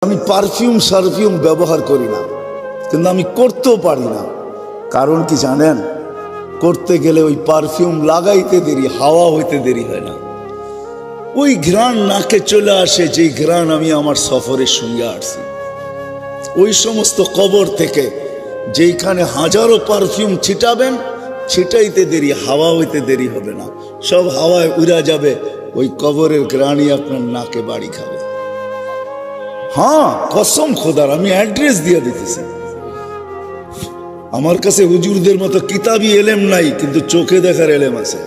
আমি পারফিউম সারফিউম ব্যবহার করি না, কিন্তু আমি করতেও পারি না। কারণ কি জানেন? করতে গেলে ওই পারফিউম লাগাইতে দেরি, হাওয়া হইতে দেরি হয় না। ওই ঘ্রাণ নাকে চলে আসে, যেই ঘ্রাণ আমি আমার সফরের সঙ্গে আসছি। ওই সমস্ত কবর থেকে যেইখানে হাজারো পারফিউম ছিটাবেন, ছিটাইতে দেরি, হাওয়া হইতে দেরি হবে না, সব হাওয়ায় উড়া যাবে, ওই কবরের ঘ্রাণই আপনার নাকে বাড়ি খাবে। হ্যাঁ, কসম খোদার, আমি অ্যাড্রেস দিয়ে দিতেছি। আমার কাছে হুজুরদের মতো কিতাবি এলেম নাই, কিন্তু চোখে দেখার এলেম আছে।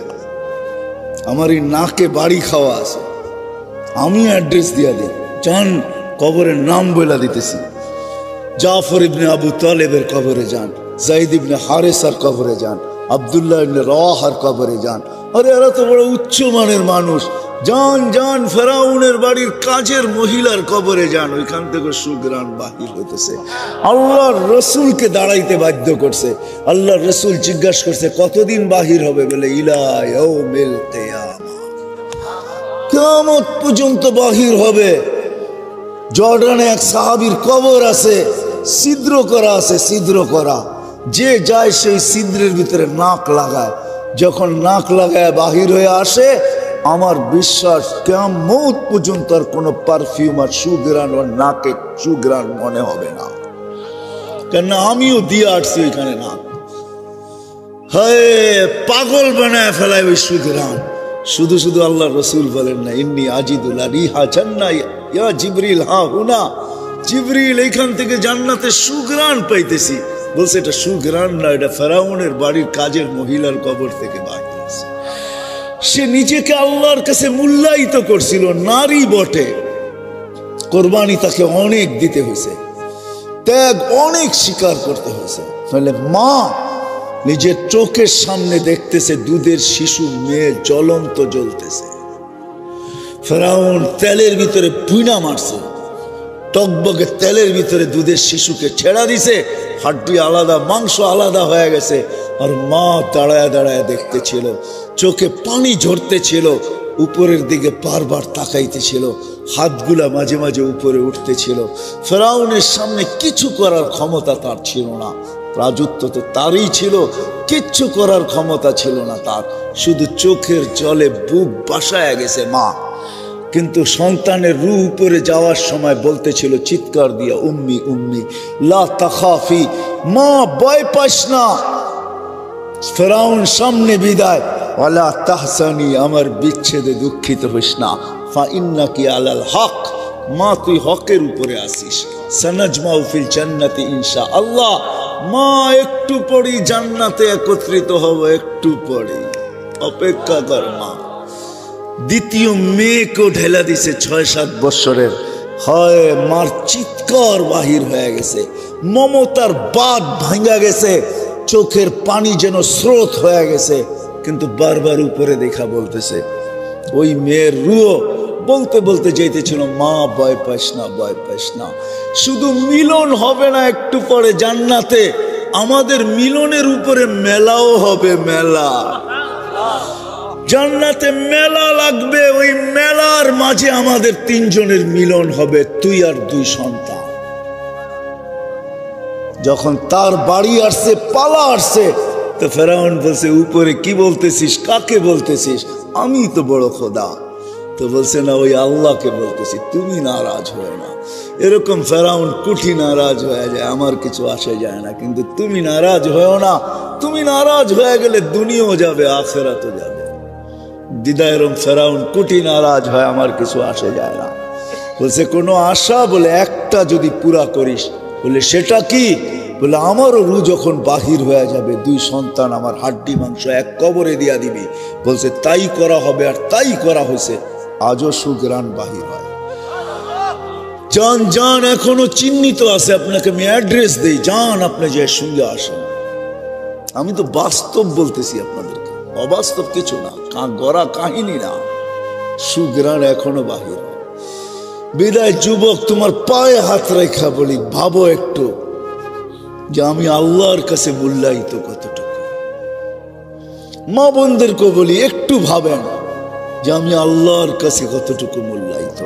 আমার এই নাকে বাড়ি খাওয়া আছে। আমি অ্যাড্রেস দিয়ে দিই, যান কবরের নাম বলে দিতেছি। জাফর ইবনে আবু তালেবের কবরে যান, যায়েদ ইবনে হারেসার কবরে যান, আব্দুল্লাহ ইবনে রাওয়াহার কবরে যান। আরে এরা তো বড় উচ্চ মানের মানুষ। যান যান ফেরাউনের বাড়ির কাজের মহিলার কবরে যান, ওইখান থেকে সুঘ্রাণ বাহির হইতেছে। আল্লাহর রসুলকে দাঁড়াইতে বাধ্য করছে। আল্লাহর রসুল জিজ্ঞাসা করছে কতদিন বাহির হবে? বলে ইলা ইয়াউমিল কিয়ামা, কিয়ামত পর্যন্ত বাহির হবে। জর্ডানে এক সাহাবীর কবর আছে, ছিদ্র করা আছে, ছিদ্র করা। যে যায় সেই ছিদ্রের ভিতরে নাক লাগায়, যখন নাক লাগায় বাহির হয়ে আসে, আমার বিশ্বাস কিয়ামত পর্যন্ত আর কোনো পারফিউম আর সুঘ্রাণ ওর নাকে সুঘ্রাণ মনে হবে না। কেন আমিও দিয়ে আসছি ওইখানে নাক। হায়, পাগল বানায় ফেলায় ওই সুঘ্রাণ। শুধু শুধু আল্লাহ রসুল বলেন না, ইন্নি আজিদুল রিহা জান্নাহ ইয়া জিবরিল, হা হুনা জিবরিল, এইখান থেকে জান্নাতে সুঘ্রাণ পাইতেছি। বলছে এটা সুঘ্রাণ না, এটা ফেরাউনের বাড়ির কাজের মহিলার কবর থেকে বাহির হয়েছে। সে নিজেকে আল্লাহর কাছে মূল্যায়িত করছিল, নারী বটে। কোরবানি তাকে অনেক দিতে হয়েছে, ত্যাগ অনেক স্বীকার করতে হয়েছে। ফলে মা নিজের চোখের সামনে দেখতেছে দুধের শিশু মেয়ে জ্বলন্ত জ্বলতেছে। ফেরাউন তেলের ভিতরে পুইনা মারছে, টকবগে তেলের ভিতরে দুধের শিশুকে ছেড়া দিছে, হাড্ডি আলাদা, মাংস আলাদা হয়ে গেছে। আর মা দাঁড়ায় দাঁড়ায় দেখতেছিল, চোখে পানি ঝরতেছিল, উপরের দিকে বারবার তাকাইতেছিল, হাতগুলা মাঝে মাঝে উপরে উঠতেছিল। ফেরাউনের সামনে কিছু করার ক্ষমতা তার ছিল না, রাজত্ব তো তারই ছিল, কিচ্ছু করার ক্ষমতা ছিল না তার। শুধু চোখের জলে বুক বাসায় গেছে মা। কিন্তু সন্তানের রূহ উপরে যাওয়ার সময় বলতেছিল চিৎকার দিয়া, উম্মি উম্মি লা তাখাফি, মা ভয় পাস না। ফেরাউন সামনে বিদায়, ওয়ালা তাহসানি, আমার বিচ্ছেদে দুঃখিত হইস না, ফা ইন্নাকি আলাল হক, মা তুই হকের উপরে আসিস। সানাজমাউ ফিল জান্নাতি ইনশাআল্লাহ, মা একটু পরেই জান্নাতে একত্রিত হব, একটু পরেই, অপেক্ষা কর মা। দ্বিতীয় মেয়েকেও ঢেলা দিছে ৬-৭ বছরের। হয় মার চিৎকার বাহির হয়ে গেছে, মমতার বাঁধ ভাঙ্গা গেছে, চোখের পানি যেন স্রোত হয়ে গেছে। কিন্তু বারবার উপরে দেখা বলতেছে, ওই মেয়ের রুহ বলতে বলতে যাইতেছিল, মা ভয় পাস না, ভয় পাস না, শুধু মিলন হবে না একটু পরে জান্নাতে, আমাদের মিলনের উপরে মেলাও হবে, মেলা। জান্নাতে মেলা লাগবে, ওই মেলার মাঝে আমাদের ৩ জনের মিলন হবে, তুই আর 2 সন্তান। যখন তার বাড়ি আসছে, পালা আসছে, তো ফেরাউন বলছে, উপরে কি বলতেছিস, কাকে বলতেছিস? আমি তো বড় খোদা। তো বলছে না, ওই আল্লাহকে বলতেছি, তুমি নারাজ হয়ে না। এরকম ফেরাউন কুঠি নারাজ হয়ে যায়, আমার কিছু আসে যায় না, কিন্তু তুমি নারাজ হয়েও না। তুমি নারাজ হয়ে গেলে দুনিয়াও যাবে, আখিরাতও যাবে। দিদায়রম ফেরাউন কুঠি নারাজ হয়, আমার কিছু আসে যায় না। বলছে কোনো আশা? বলে একটা যদি পুরা করিস। বলে সেটা কি? বলে আমারও রু যখন বাহির হয়ে যাবে, 2 সন্তান আমার হাড্ডি মাংস এক কবরে দিয়া দিবি। বলছে তাই করা হবে, আর তাই করা হয়েছে। আজও সুঘ্রাণ বাহির হয়। যান যান, এখনো চিহ্নিত আছে, আপনাকে আমি অ্যাড্রেস দেই, যান আপনি যে সঙ্গে আসেন। আমি তো বাস্তব বলতেছি আপনাদেরকে, অবাস্তব কিছু না, গড়া কাহিনী না। সুঘ্রাণ এখনো বাহির হয়। বিদায় যুবক, তোমার পায়ে হাত রেখা বলি, ভাবো একটু যে আমি আল্লাহর কাছে মূল্যায়িত কতটুকু। মা বোনদেরকে বলি, একটু ভাবেন যে আমি আল্লাহর কাছে কতটুকু মূল্যায়িত।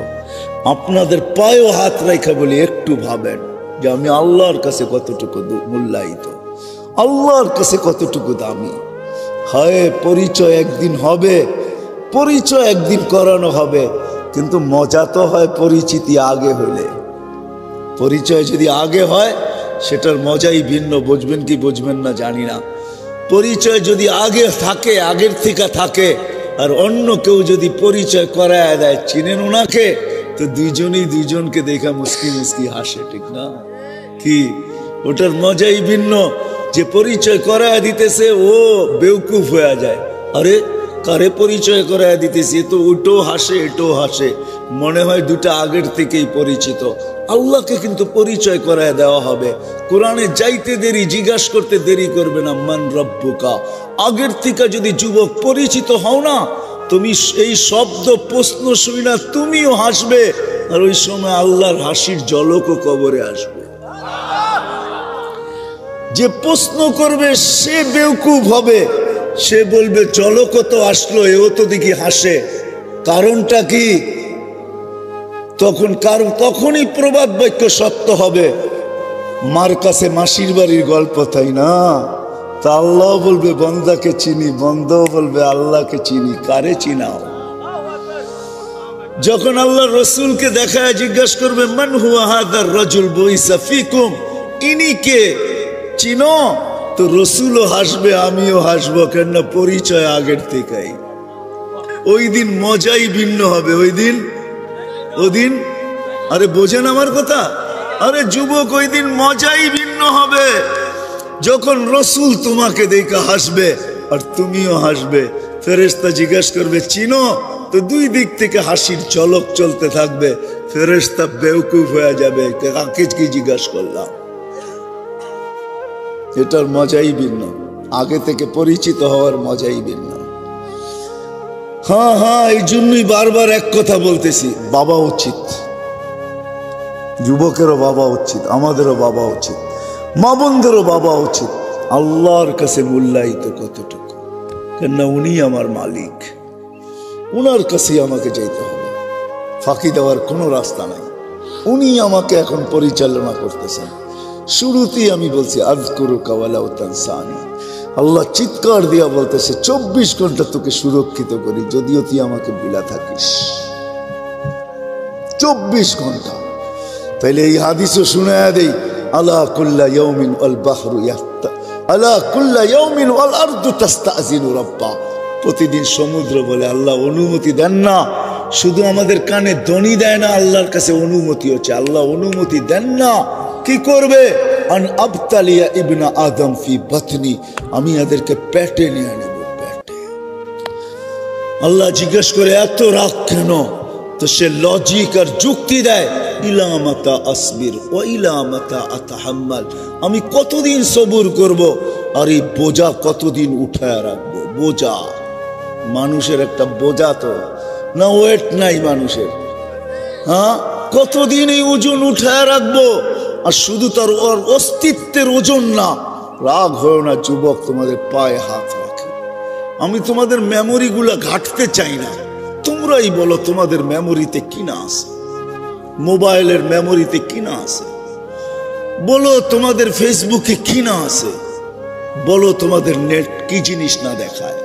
আপনাদের পায়েও হাত রেখে বলি, একটু ভাবেন যে আমি আল্লাহর কাছে কতটুকু মূল্যায়িত, আল্লাহর কাছে কতটুকু দামি। হয় পরিচয় একদিন হবে, পরিচয় একদিন করানো হবে, কিন্তু মজা তো হয় পরিচিতি আগে হইলে। পরিচয় যদি আগে হয় সেটার মজাই ভিন্ন, বুঝবেন কি বুঝবেন না জানি না। পরিচয় যদি আগে থাকে, আগের থেকে থাকে, আর অন্য কেউ যদি পরিচয় করায় দেয়, চিনেন ওনাকে, তো দুইজনই দুইজনকে দেখা মুস্কি মুস্কি হাসে, ঠিক না? কি ওটার মজাই ভিন্ন। যে পরিচয় করায় দিতেছে ও বেউকুফ হয়ে যায়, আরে কারে পরিচয় করায় দিতেছি, তো ওটাও হাসে এটাও হাসে, মনে হয় দুটা আগের থেকেই পরিচিত। আল্লাহকে কিন্তু পরিচয় করায় দেওয়া হবে। কোরআনে যাইতে দেরি, জিজ্ঞাসা করতে দেরি করবে না, মান রব্বুকা। আগের থেকে যদি যুবক পরিচিত হও না, তুমি এই শব্দ প্রশ্ন শুনি না তুমিও হাসবে, আর ওই সময় আল্লাহর হাসির ঝলকও কবরে আসবে। যে প্রশ্ন করবে সে বেউকুফ হবে, সে বলবে ঝলক তো আসলো, এও তো দেখি হাসে, কারণটা কি? তখনই প্রবাদ বাক্য সত্য হবে। মার কাছে মাসির বাড়ির গল্প, তাই না? তা আল্লাহ বলবে বন্দাকে চিনি, বন্দাও বলবে আল্লাহকে চিনি, কারে চিনাও? যখন আল্লাহ রসুলকে দেখায় জিজ্ঞাসা করবে মান হুয়া হাদার রাজুল বুইসা ফিকুম, ইনি কে, চিনো? তো রসুলও হাসবে, আমিও হাসবো, কেননা পরিচয় আগের থেকেই। ওই দিন মজাই ভিন্ন হবে। ওদিন আরে বোঝেন আমার কথা? আরে যুবক, ওই দিন মজাই ভিন্ন হবে, যখন রসুল তোমাকে দেখে হাসবে আর তুমিও হাসবে। ফেরেশতা জিজ্ঞাসা করবে চিনো? তো দুই দিক থেকে হাসির ঝলক চলতে থাকবে। ফেরেশতা বেউকুফ হয়ে যাবে, কাকে কি জিজ্ঞাসা করলাম। এটার মজাই ভিন্ন, আগে থেকে পরিচিত হওয়ার মজাই ভিন্ন। হ্যাঁ, এই জন্যই বারবার এক কথা বলতেছি, বাবা উচিত, যুবকেরও বাবা উচিত, আমাদেরও বাবা উচিত, মা বোনদেরও বাবা উচিত। আল্লাহর কাছে মূল্যায়িত কতটুকু, কেননা উনি আমার মালিক, উনার কাছেই আমাকে যেতে হবে, ফাঁকি দেওয়ার কোনো রাস্তা নাই। উনি আমাকে এখন পরিচালনা করতেছেন। শুরুতেই আমি বলছি আযকুরুকা ওয়ালা তানসানি, আল্লাহ চিৎকার দিয়া বলতেছে 24 ঘন্টা তোকে সুরক্ষিত করি, যদিও তুই আমাকে ভুলা থাকিস। 24 ঘন্টা। তাইলে এই হাদিসও শুনায়া দেই, আলা কুল্লা ইয়াউমিন ওয়াল বাহরু ইয়াহতা, আলা কুল্লা ইয়াউমিন ওয়াল আরদু তাস্তাযিনু রাব্বা। প্রতিদিন সমুদ্র বলে আল্লাহ অনুমতি দেন না, শুধু আমাদের কানে ধ্বনি দেয় না, আল্লাহর কাছে অনুমতি হচ্ছে। আল্লাহ অনুমতি দেন না, কি করবে? আন আবতালিয়া ইবনা আদম ফি বাতনি, আমি এদেরকে পেটে নিয়ে নেব, পেটে। আল্লাহ জিজ্ঞেস করে এত রাগ কেন? তো সে লজিক আর যুক্তি দেয়, ইলা মাতা আসবির ও ইলা মাতা আতাহাম্মাল, আমি কতদিন সবুর করব, আর এই বোঝা কতদিন উঠায় রাখবো। বোঝা, মানুষের একটা বোঝা তো না, ওয়েট নাই মানুষের। হ্যাঁ, কতদিন এই ওজন উঠায় রাখবো? আর শুধু তার ওর অস্তিত্বের ওজন না। রাগ হয় না যুবক, তোমাদের পায়ে হাত রাখে। আমি তোমাদের মেমোরিগুলা ঘাটতে চাই না, তোমরাই বলো তোমাদের মেমোরিতে কি না আছে, মোবাইলের মেমোরিতে কি না আছে, বলো তোমাদের ফেসবুকে কি না আছে, বলো তোমাদের নেট কি জিনিস না দেখায়।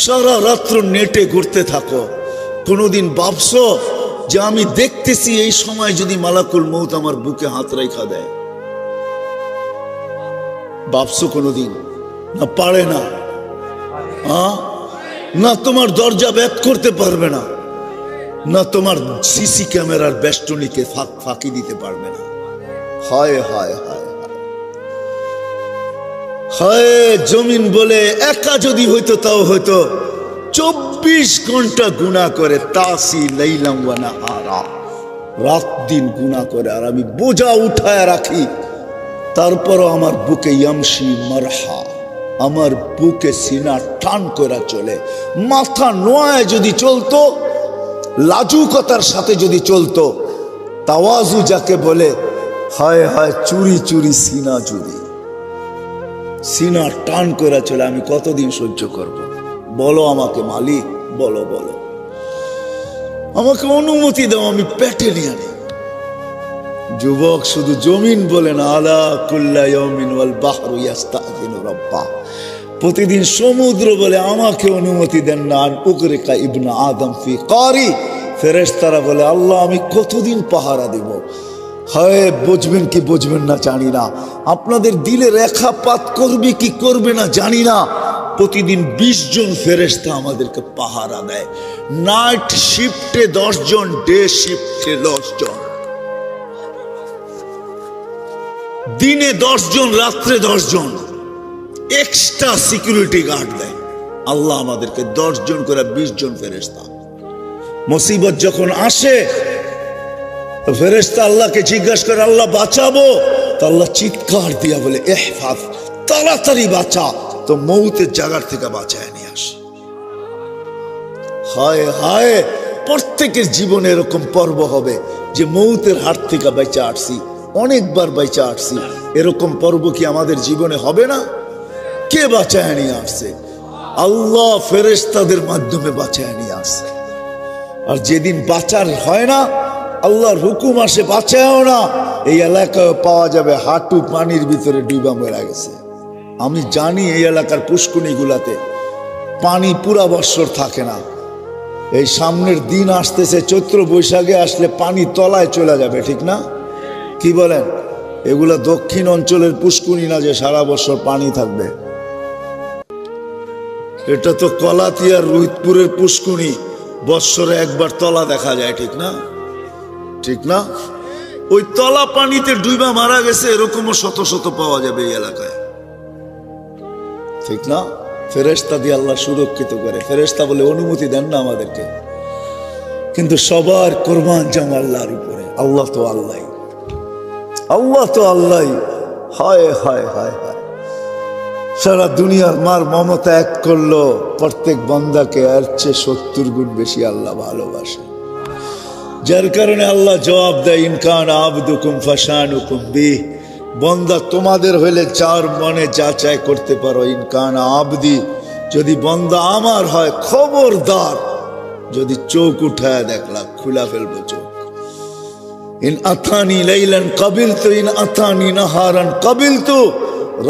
সারা রাত্র নেটে ঘুরতে থাকো, কোনোদিন ভাবছো যে আমি দেখতেছি এই সময় যদি মালাকুল মউত আমার বুকে হাত রেখা দেয়? ভাবছো কোনোদিন? না, পারে না। না তোমার দরজা ভেদ করতে পারবে না, না তোমার সিসি ক্যামেরার বেষ্টনীকে ফাঁকি দিতে পারবে না। হায় হায় হায় হায়, জমিন বলে একা যদি হইতো তাও হইতো 24 ঘন্টা গুনাহ করে, তাসি লাইলাম ওয়া নাহারা, রাত দিন গুনাহ করে, আর আমি বোঝা উঠায় রাখি। তারপরও আমার বুকে ইয়ামশি মারহা, আমার বুকে সিনা টান করে চলে। মাথা নোয়ায় যদি চলতো, লাজুকতার সাথে যদি চলতো, তাওয়াজু যাকে বলে, হায় হায় চুরি চুরি সিনা চুরি, সিনা টান করে চলে। আমি কতদিন সহ্য করব? বলো আমাকে মালিক, বলো বলো। আমাকে অনুমতি দাও, আমি পেটে নিয়ে আনি। যুবক শুধু জমিন বলে না, আলা কুল্লা ইয়াউমিন ওয়াল বাহরু ইস্তাযিনু রাব্বা, প্রতিদিন সমুদ্র বলে আমাকে অনুমতি দেন না। আর উগরিকা ইবনে আদম ফি কারি, ফেরেশতারা বলে আল্লাহ আমি কতদিন পাহারা দেব। হয় বুঝবেন কি বুঝবেন না জানি না, আপনাদের দিলে রেখাপাত করবে কি করবে না জানি না। প্রতিদিন 20 জন ফেরেশতা আমাদেরকে পাহারা দেয়। নাইট শিফটে 10 জন, ডে শিফটে 10 জন, দিনে 10 জন, রাত্রে 10 জন এক্সট্রা সিকিউরিটি গার্ড দেয়। আল্লাহ আমাদেরকে 10 জন করে 20 জন ফেরেশতা। মুসিবত যখন আসে তো ফেরেশতা আল্লাহকে জিজ্ঞাসা করে আল্লাহ বাঁচাবো, তো আল্লাহ চিৎকার দিয়া বলে ইহফাজ, তাড়াতাড়ি বাঁচা, তো মৌতের জায়গার থেকে বাঁচায় নিয়ে আসে। হায় হায়, প্রত্যেকের জীবনে এরকম পর্ব হবে যে মৌতের হাত থেকে বেঁচে আসছি, অনেকবার বেঁচে আসছি। এরকম পর্ব কি আমাদের জীবনে হবে না? কে বাঁচায় নিয়ে আসছে? আল্লাহ ফেরেশতাদের মাধ্যমে বাঁচায় নিয়ে আসছে। আর যেদিন বাঁচার হয় না, আল্লাহর হুকুম আসে বাঁচায়ও না, এই এলাকায় পাওয়া যাবে হাঁটু পানির ভিতরে ডুবা মেরা গেছে। আমি জানি এই এলাকার পুষ্কুনি গুলাতে পানি পুরা বৎসর থাকে না। এই সামনের দিন আসতেছে, চৈত্র বৈশাখে আসলে পানি তলায় চলে যাবে, ঠিক না? কি বলেন? এগুলা দক্ষিণ অঞ্চলের পুষ্কুনি না যে সারা বছর পানি থাকবে। এটা তো কলাতিয়ার রোহিতপুরের পুষ্কুনি, বৎসরে একবার তলা দেখা যায়, ঠিক না? ঠিক না? ওই তলা পানিতে ডুবা মারা গেছে এরকমও শত শত পাওয়া যাবে এই এলাকায়, ঠিক না? ফেরেশতা দিয়ে আল্লাহ সুরক্ষিত করে। ফেরেশতা বলে অনুমতি দেন না আমাদেরকে, কিন্তু সবার কোরবান জাম আল্লাহর উপরে। আল্লাহ তো আল্লাহ, আল্লাহ তো আল্লাহ। হায় হায় হায় হায়, সারা দুনিয়ার মার মমতা এক করলো, প্রত্যেক বান্দাকে এর চেয়ে 70 গুণ বেশি আল্লাহ ভালোবাসে। যার কারণে আল্লাহ জবাব দেয়, ইনকান আবদুকুম ফাশানুকুম বিহ, বন্দা তোমাদের হইলে যার মনে যা চায় করতে পারো। ইনকান আবদি, যদি বন্দা আমার হয়, খবরদার যদি চোখ উঠায় দেখলা খুলা ফেলবো চোখ। ইন আতানি লাইলান কাবিলতু, ইন আতানি নাহারান কাবিলতু,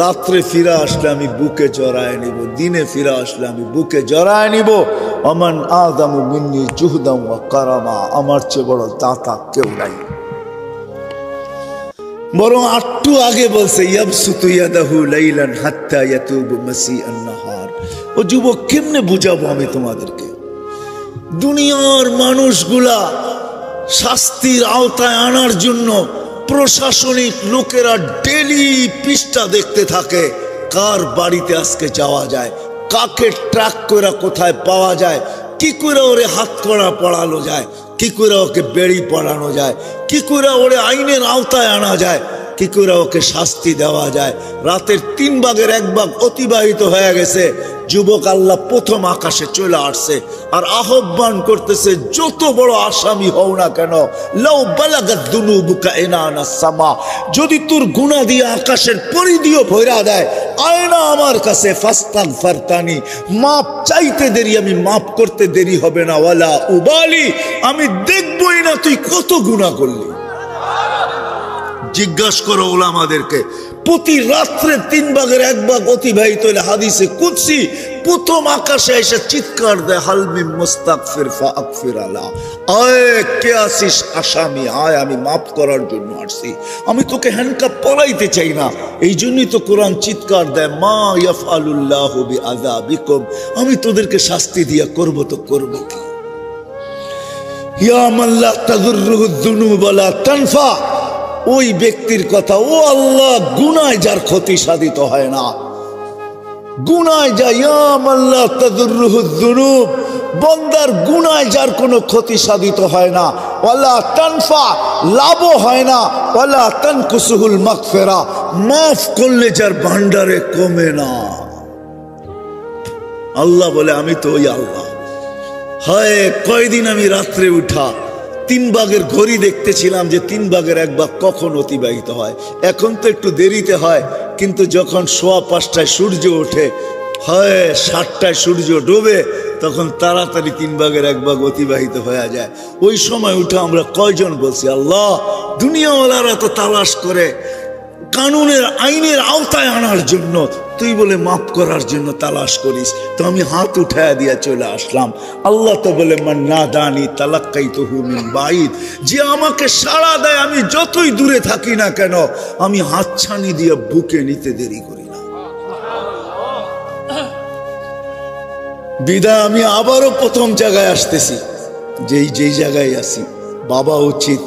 রাত্রে ফিরে আসলে আমি বুকে জড়ায় নিব, দিনে ফিরে আসলে আমি বুকে জড়ায় নিব। আমান আদামু মিন্নি জুহদাম ওয়া কারামা, আমার চেয়ে বড় দাতা কেউ নাই। বরং একটু আগে বলছে ইয়াবসুতু ইয়াদাহু লাইলান হাত্তা ইয়াতুবু মাসিআন নাহার। ও যুবক, কেমনে বুঝাবো আমি তোমাদেরকে? দুনিয়ার মানুষগুলা শাস্তির আওতায় আনার জন্য প্রশাসনিক লোকেরা ডেলি পৃষ্ঠা দেখতে থাকে, কার বাড়িতে আজকে যাওয়া যায়, কাকে ট্রাক করে কোথায় পাওয়া যায়, কি করে ওরে হাত করা পড়ানো যায়, কি করে ওকে বেড়ি পড়ানো যায়, কি করে ওরে আইনের আওতায় আনা যায়, কি করে ওকে শাস্তি দেওয়া যায়। রাতের 3 ভাগের 1 ভাগ অতিবাহিত হয়ে গেছে, যুবক আল্লাহ প্রথম আকাশে চলে আসছে আর আহ্বান করতেছে, যত বড় আসামি হও না কেন, লাউ বালাগাত দুনুবুকা ইনানাস সামা, যদি তোর গুনাহ দিয়ে আকাশের পরিধিও ভরা দেয়, আয়না আমার কাছে ফাস্তাগফারতানি, মাপ চাইতে দেরি, আমি মাপ করতে দেরি হবে না। ওয়ালা উবালি, আমি দেখবই না তুই কত গুনাহ করলি। জিজ্ঞাসা করো ওলামাদেরকে, প্রতি রাত্রে 3 ভাগের 1 ভাগ অতিবাহিত হলে হাদিসে কুদসি প্রথম আকাশে এসে চিৎকার দেয়, হালমি মুস্তাগফির ফাগফির আলা, আয় কে আসিস আসামি, আয় আমি মাফ করার জন্য আসছি, আমি তোকে হ্যান্ডকাপ পরাইতে চাই না। এই জন্যই তো কোরআন চিৎকার দেয়, মা ইয়াফআলুল্লাহু বিআযাবিকুম, আমি তোদেরকে শাস্তি দিয়া করব তো করব কি। ইয়া মান লা তাযুররুহু যুনুব ওয়ালা তানফা, ওই ব্যক্তির কথা, ও আল্লাহ গুনায় যার ক্ষতি সাধিত হয় না, গুনায় যা, ইয়া মান লা তাযুররুহু যুনুব, বান্দার গুনায় যার কোনো ক্ষতি সাধিত হয় না, ওয়ালা তানফা, লাভও হয় না, ওয়ালা তানকুসুহুল মাগফিরা, মাফ করলে যার ভান্ডারে কমে না। আল্লাহ বলে, আমি তো ওই আল্লাহ। হায় কয়দিন আমি রাত্রে উঠা 3 ভাগের ঘড়ি দেখতেছিলাম যে 3 ভাগের 1 ভাগ কখন অতিবাহিত হয়। এখন তো একটু দেরিতে হয়, কিন্তু যখন 5:15 সূর্য ওঠে হয় 7টায় সূর্য ডোবে, তখন তাড়াতাড়ি 3 ভাগের 1 ভাগ অতিবাহিত হয়ে যায়। ওই সময় উঠে আমরা কয়জন বলছি আল্লাহ, দুনিয়াওয়ালারা তো তালাশ করে কানুনের আইনের আওতায় আনার জন্য, তুই বলে মাফ করার জন্য তালাশ করিস, তো আমি হাত উঠায় দিয়ে চলে আসলাম। আল্লাহ তো বলে মান নাদানি তালাক্কাইতুহু মিন বাঈদ, যে আমাকে সাড়া দেয় আমি যতই দূরে থাকি না কেন আমি হাতছানি দিয়ে বুকে নিতে দেরি করি না। বিদায় আমি আবারও প্রথম জায়গায় আসতেছি, যেই জায়গায় আছি বাবা উচিত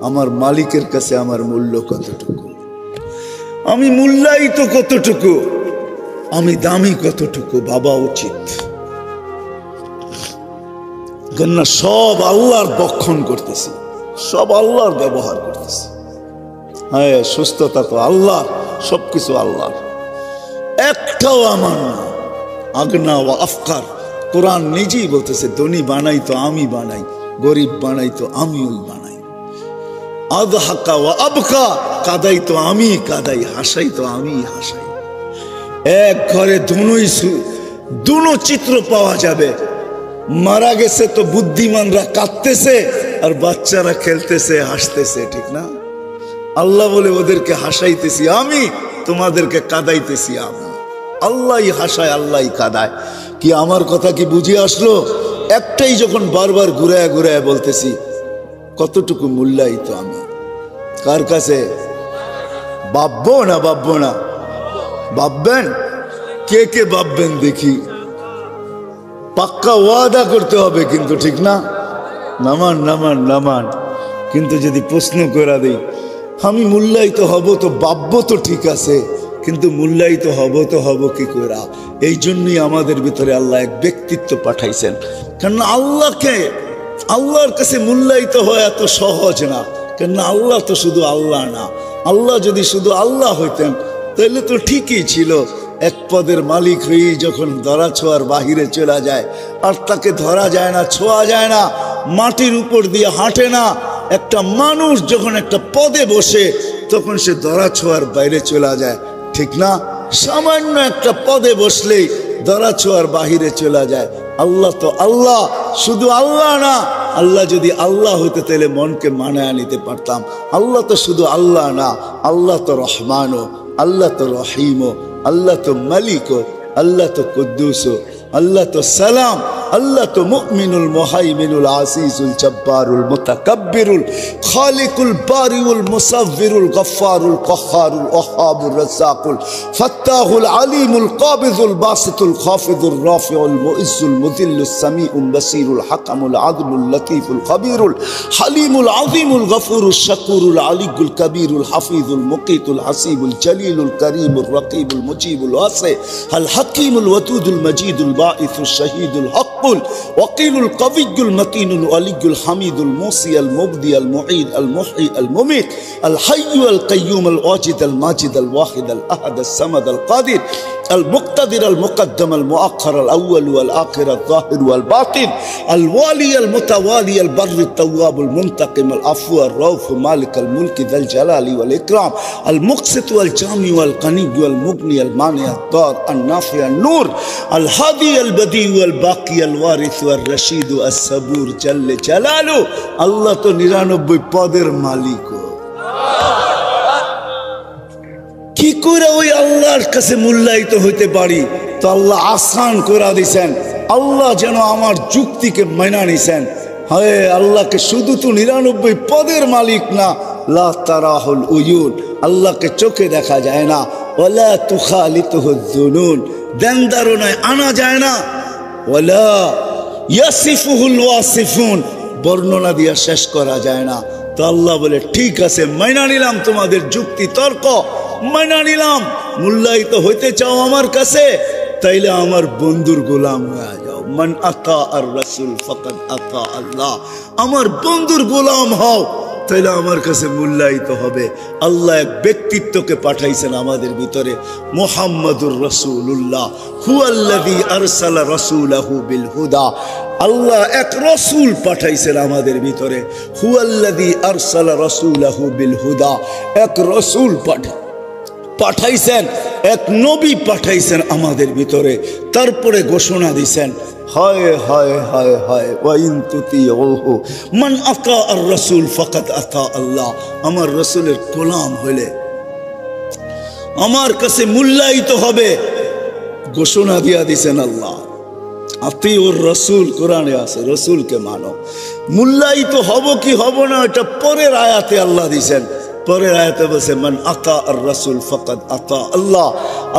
আমার মালিকের কাছে আমার মূল্য কতটুকু, আমি মূল্যায়িত কতটুকু, আমি দামি কতটুকু বাবা উচিত। কেননা সব আল্লাহর বক্ষণ করতেছি, সব আল্লাহর ব্যবহার করতেছি। হ্যাঁ, সুস্থতা তো আল্লাহর, সবকিছু আল্লাহর, একটাও আমার না। আগনা ওয়া আফকার, কোরআন নিজেই বলতেছে ধনী বানাই তো আমি বানাই, গরিব বানাই তো আমি ওই বানাই। আদহাকা ওয়া আবকা, কাদাই তো আমি কাদাই, হাসাই তো আমি হাসাই। এক ঘরে দুনো চিত্র পাওয়া যাবে। মারা গেছে তো বুদ্ধিমানরা কাঁদতেছে আর বাচ্চারা খেলতেছে হাসতেছে, ঠিক না? আল্লাহ বলে ওদেরকে হাসাইতেছি আমি, তোমাদেরকে কাদাইতেছি আমি। আল্লাহই হাসায়, আল্লাহই কাদায়। কি আমার কথা কি বুঝে আসলো? একটাই যখন বারবার ঘুরায় ঘুরায় বলতেছি, কতটুকু মূল্যায়িত আমি কার কাছে? ভাববো না ভাববো না? ভাববেন? কে কে ভাববেন দেখি? পাক্কা ওয়াদা করতে হবে কিন্তু, ঠিক না? নামান নামান নামান। কিন্তু যদি প্রশ্ন করে দিই আমি মূল্যায়িত হব তো ভাববো তো ঠিক আছে, কিন্তু মূল্যায়িত হব তো হব কি করে? এই জন্যই আমাদের ভিতরে আল্লাহ এক ব্যক্তিত্ব পাঠাইছেন। কারণ আল্লাহর কাছে মূল্যায়িত হওয়া এত সহজ না। কেন আল্লাহ তো শুধু আল্লাহ না। আল্লাহ যদি শুধু আল্লাহ হইতেন তাহলে তো ঠিকই ছিল। এক পদের মালিক হয়ে যখন ধরা ছোঁয়ার বাহিরে চলে যায়, আর তাকে ধরা যায় না, ছোঁয়া যায় না, মাটির উপর দিয়ে হাঁটে না, একটা মানুষ যখন একটা পদে বসে তখন সে ধরা ছোঁয়ার বাইরে চলে যায়, ঠিক না? সামান্য একটা পদে বসলেই ধরা ছোঁয়ার বাহিরে চলে যায়। আল্লাহ তো আল্লাহ, শুধু আল্লাহ না। আল্লাহ যদি আল্লাহ হইতে তাহলে মনকে মানায় নিতে পারতাম। আল্লাহ তো শুধু আল্লাহ না, আল্লাহ তো রহমানও, আল্লাহ তো রহিমও, আল্লাহ তো মালিকও, আল্লাহ তো কুদ্দুসও, আল্লাহ তো সালাম, আল্লাহ তো মুমিনুল মুহাইমিনুল আসিসুল জব্বারুল মুতাকাব্বিরুল খালিকুল বারিউল মুসাవ్বিরুল গফফারুল কহ্হারুল ওয়াহ্হাবুর রাজ্জাকুল ফাত্তাহুল আলিমুল কাবিযুল বাসিতুল খাফিযুর রাফিউল মুইজ্জুল মুযিল্লুস সামিউল বাসিরুল হাকামুল আদলুল লতীফুল খবীরুল হালিমুল আযীমুল গফুরুশ শাকুরুল আলিয়ুল কবীরুল হাফিজুল মুকীতুল হাসিবুল জলিলুল করিমুর রকিবুল মুজিবুল ওয়াসি আল হাকীমুল ওয়াদুদুল মজিদুল বাঈসুশ শহীদুল হক وقيل القوي المتين الولي الحميد الموصي المبدي المعيد المحيي المميت الحي القيوم الواجد الماجد الواحد الأحد الصمد القادر المقتدر المقدم المؤخر الأول والآخر الظاهر والباطن الوالي المتوالي البر التواب المنتقم العفو الرؤوف مالك الملك ذا الجلال والإكرام المقسط والجامع والغني والمغني المانع الضار النافع النور الهادي البديع والباقي الوارث والرشيد الصبور جل جلاله الله تو 99 পদের মালিক। কি করে ওই আল্লাহর কাছে মূল্যায়িত হইতে পারি? তো আল্লাহ আসান করে দিয়েছেন। আল্লাহ যেন আমার যুক্তিকে মানা নিছেন। হ্যাঁ, আল্লাহকে শুধু তো 99 পদের মালিক না, লা তারাহুল উয়ুন, আল্লাহকে চোখে দেখা যায় না, ওয়ালা তুখালিতুহুজ জুনুন, ধ্যান ধারণায় আনা যায় না, ওয়ালা ইয়াসিফুহুল ওয়াসিফুন, বর্ণনা দিয়ে শেষ করা যায় না। তো আল্লাহ বলে ঠিক আছে, মাইনা নিলাম তোমাদের যুক্তি তর্ক, মাইনা নিলাম। মূল্যায়িত হইতে চাও আমার কাছে, তাইলে আমার বন্ধুর গোলাম হয়ে যাও। মান আতা আর রাসূল ফাকাদ আতা আল্লাহ, আমার বন্ধুর গোলাম হও, তাইলে আমার কাছে মূল্যায়িত হবে। আল্লাহ এক ব্যক্তিত্বকে পাঠাইছেন আমাদের ভিতরে, মুহাম্মাদুর রাসূলুল্লাহ হুয়াল্লাযী আরসালা রাসূলাহু বিল হুদা। আল্লাহ এক রাসূল পাঠাইছেন আমাদের ভিতরে, হুয়াল্লাযী আরসালা রাসূলাহু বিল হুদা, এক রাসূল পাঠাইছেন এক নবী পাঠাইছেন আমাদের ভিতরে, তারপরে ঘোষণা দিছেন হায় হায় হায় হায় ওয়াইন তুতিউহু মান আতা আর রাসূল ফাকাদ আতা আল্লাহ। আমার রাসূলের গোলাম হইলে আমার কাছে মূল্যায়িত হবে, ঘোষণা দিয়া দিছেন আল্লাহ। আতিউর রাসূল কোরআনে আছে, রাসূলকে মানো। মূল্যায়িত হব কি হব না এটা পরের আয়াতে আল্লাহ দিছেন। পরের আয়াতে বলছে মান আতা আর রাসূল ফাকাদ আতা আল্লাহ।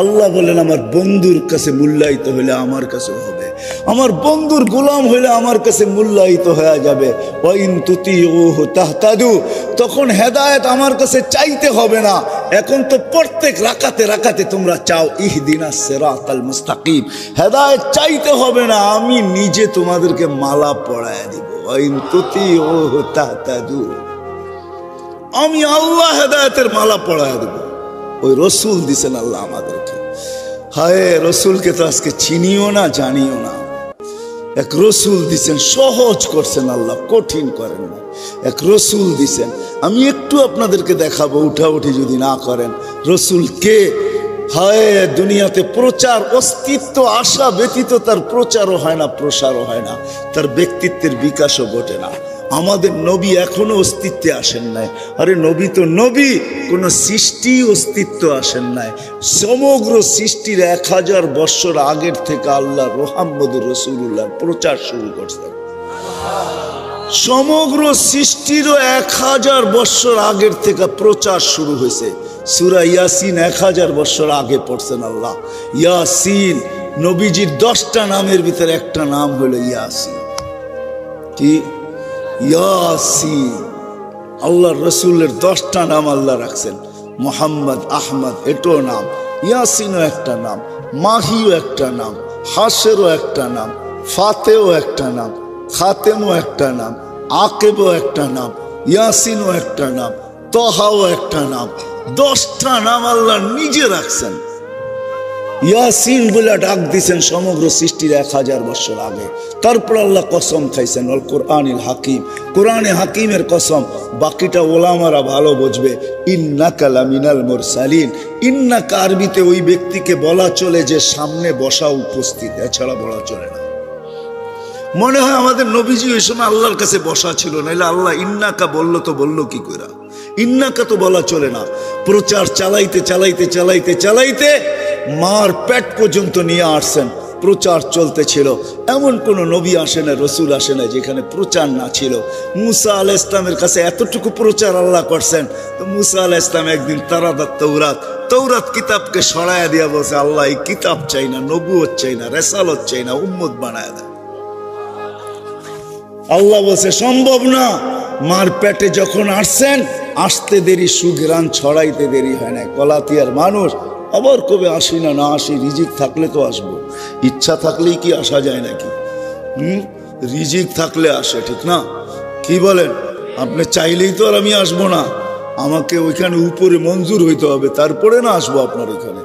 আল্লাহ বলেন আমার বন্ধুর কাছে মূল্যায়িত হইলে আমার কাছে হবে, আমার বন্ধুর গোলাম হইলে আমার কাছে মূল্যায়িত হয়ে যাবে। ওয়াইন তুতিউহু তাহতাদু, তখন হেদায়েত আমার কাছে চাইতে হবে না। এখন তো প্রত্যেক রাকাতে রাকাতে তোমরা চাও ইহদিনাস সিরাতাল মুস্তাকিম, হেদায়েত চাইতে হবে না, আমি নিজে তোমাদেরকে মালা পরায়া দিব। ওয়াইন তুতিউহু তাহতাদু, আমি আল্লাহ হেদায়েতের মালা পরায়া দেব। ওই রসুল দিছেন আল্লাহ আমাদেরকে। হায় রসুলকে তো আজকে চিনিও না জানিও না। এক রসুল দিছেন, সহজ করছেন আল্লাহ, কঠিন করেন না। এক রসুল দিছেন, আমি একটু আপনাদেরকে দেখাবো, উঠাউঠি যদি না করেন। রসুল কে? হায় দুনিয়াতে প্রচার অস্তিত্ব আসা ব্যতীত তার প্রচারও হয় না, প্রসারও হয় না, তার ব্যক্তিত্বের বিকাশও ঘটে না। আমাদের নবী এখনো অস্তিত্বে আসেন নাই। আরে নবী তো নবী, কোন সৃষ্টি অস্তিত্ব আসেন নাই। সমগ্র সৃষ্টির 1000 বৎসর আগের থেকে আল্লাহ মুহাম্মদুর রাসূলুল্লাহ প্রচার শুরু করছেন। সমগ্র সৃষ্টিরও 1000 বৎসর আগের থেকে প্রচার শুরু হয়েছে। সূরা ইয়াসিন 1000 বৎসর আগে পড়ছেন আল্লাহ। ইয়াসিন নবীজির 10টা নামের ভিতরে একটা নাম হলো ইয়াসিন। কি? ইয়াসিন। আল্লাহর রসুলের 10টা নাম আল্লাহ রাখছেন। মোহাম্মদ, আহমদ এটাও নাম, ইয়াসিনও একটা নাম, মাহিও একটা নাম, হাসেরও একটা নাম, ফাতেও একটা নাম, খাতেমও একটা নাম, আকেবও একটা নাম, ইয়াসিনও একটা নাম, তহাও একটা নাম। 10টা নাম আল্লাহ নিজে রাখছেন। ইয়াসিন বলে ডাক দিছেন সমগ্র সৃষ্টির 1000 বছর আগে। তারপর আল্লাহ কসম খাইছেন আল কোরআনিল হাকিম, কোরআনে হাকিমের কসম। বাকিটা ওলামারা ভালো বুঝবে। ইন্নাকা লামিনাল মুরসালিন, ইন্নাকা আরবিতে ওই ব্যক্তিকে বলা চলে যে সামনে বসা উপস্থিত, এছাড়া বলা চলে না। মনে হয় আমাদের নবীজি ওই সময় আল্লাহর কাছে বসা ছিল, নাইলে আল্লাহ ইন্নাকা বললো তো বললো কি করে? ইন্নাকা তো বলা চলে না। প্রচার চালাইতে চালাইতে চালাইতে চালাইতে মার পেট পর্যন্ত নিয়ে আসছেন, প্রচার চলতেছিল। এমন কোন নবী আসে না, রসুল আসে না যেখানে প্রচার না ছিল। মুসা আলাইহিস ইসলামের কাছে এতটুকু প্রচার আল্লাহ করছেন, তো মুসা আলাইহিস ইসলাম একদিন তারাদাত তৌরাত কিতাবকে সরাইয়া দিয়া বলছে আল্লাহ এই কিতাব চাই না, নবুয়ত চাই না, রেসালত চাই না, উম্মত বানায় দেয়। আল্লাহ বলছে সম্ভব না। মার পেটে যখন আসছেন, আসতে দেরি, সুঘ্রাণ ছড়াইতে দেরি হয় না। কলাতিয়ার মানুষ আবার কবে আসি না, না আসি, রিজিক থাকলে তো আসবো। ইচ্ছা থাকলেই কি আসা যায় নাকি? রিজিক থাকলে আসে, ঠিক না? কি বলেন? আপনি চাইলেই তো আর আমি আসবো না, আমাকে ওইখানে উপরে মঞ্জুর হইতে হবে, তারপরে না আসবো আপনার ওইখানে।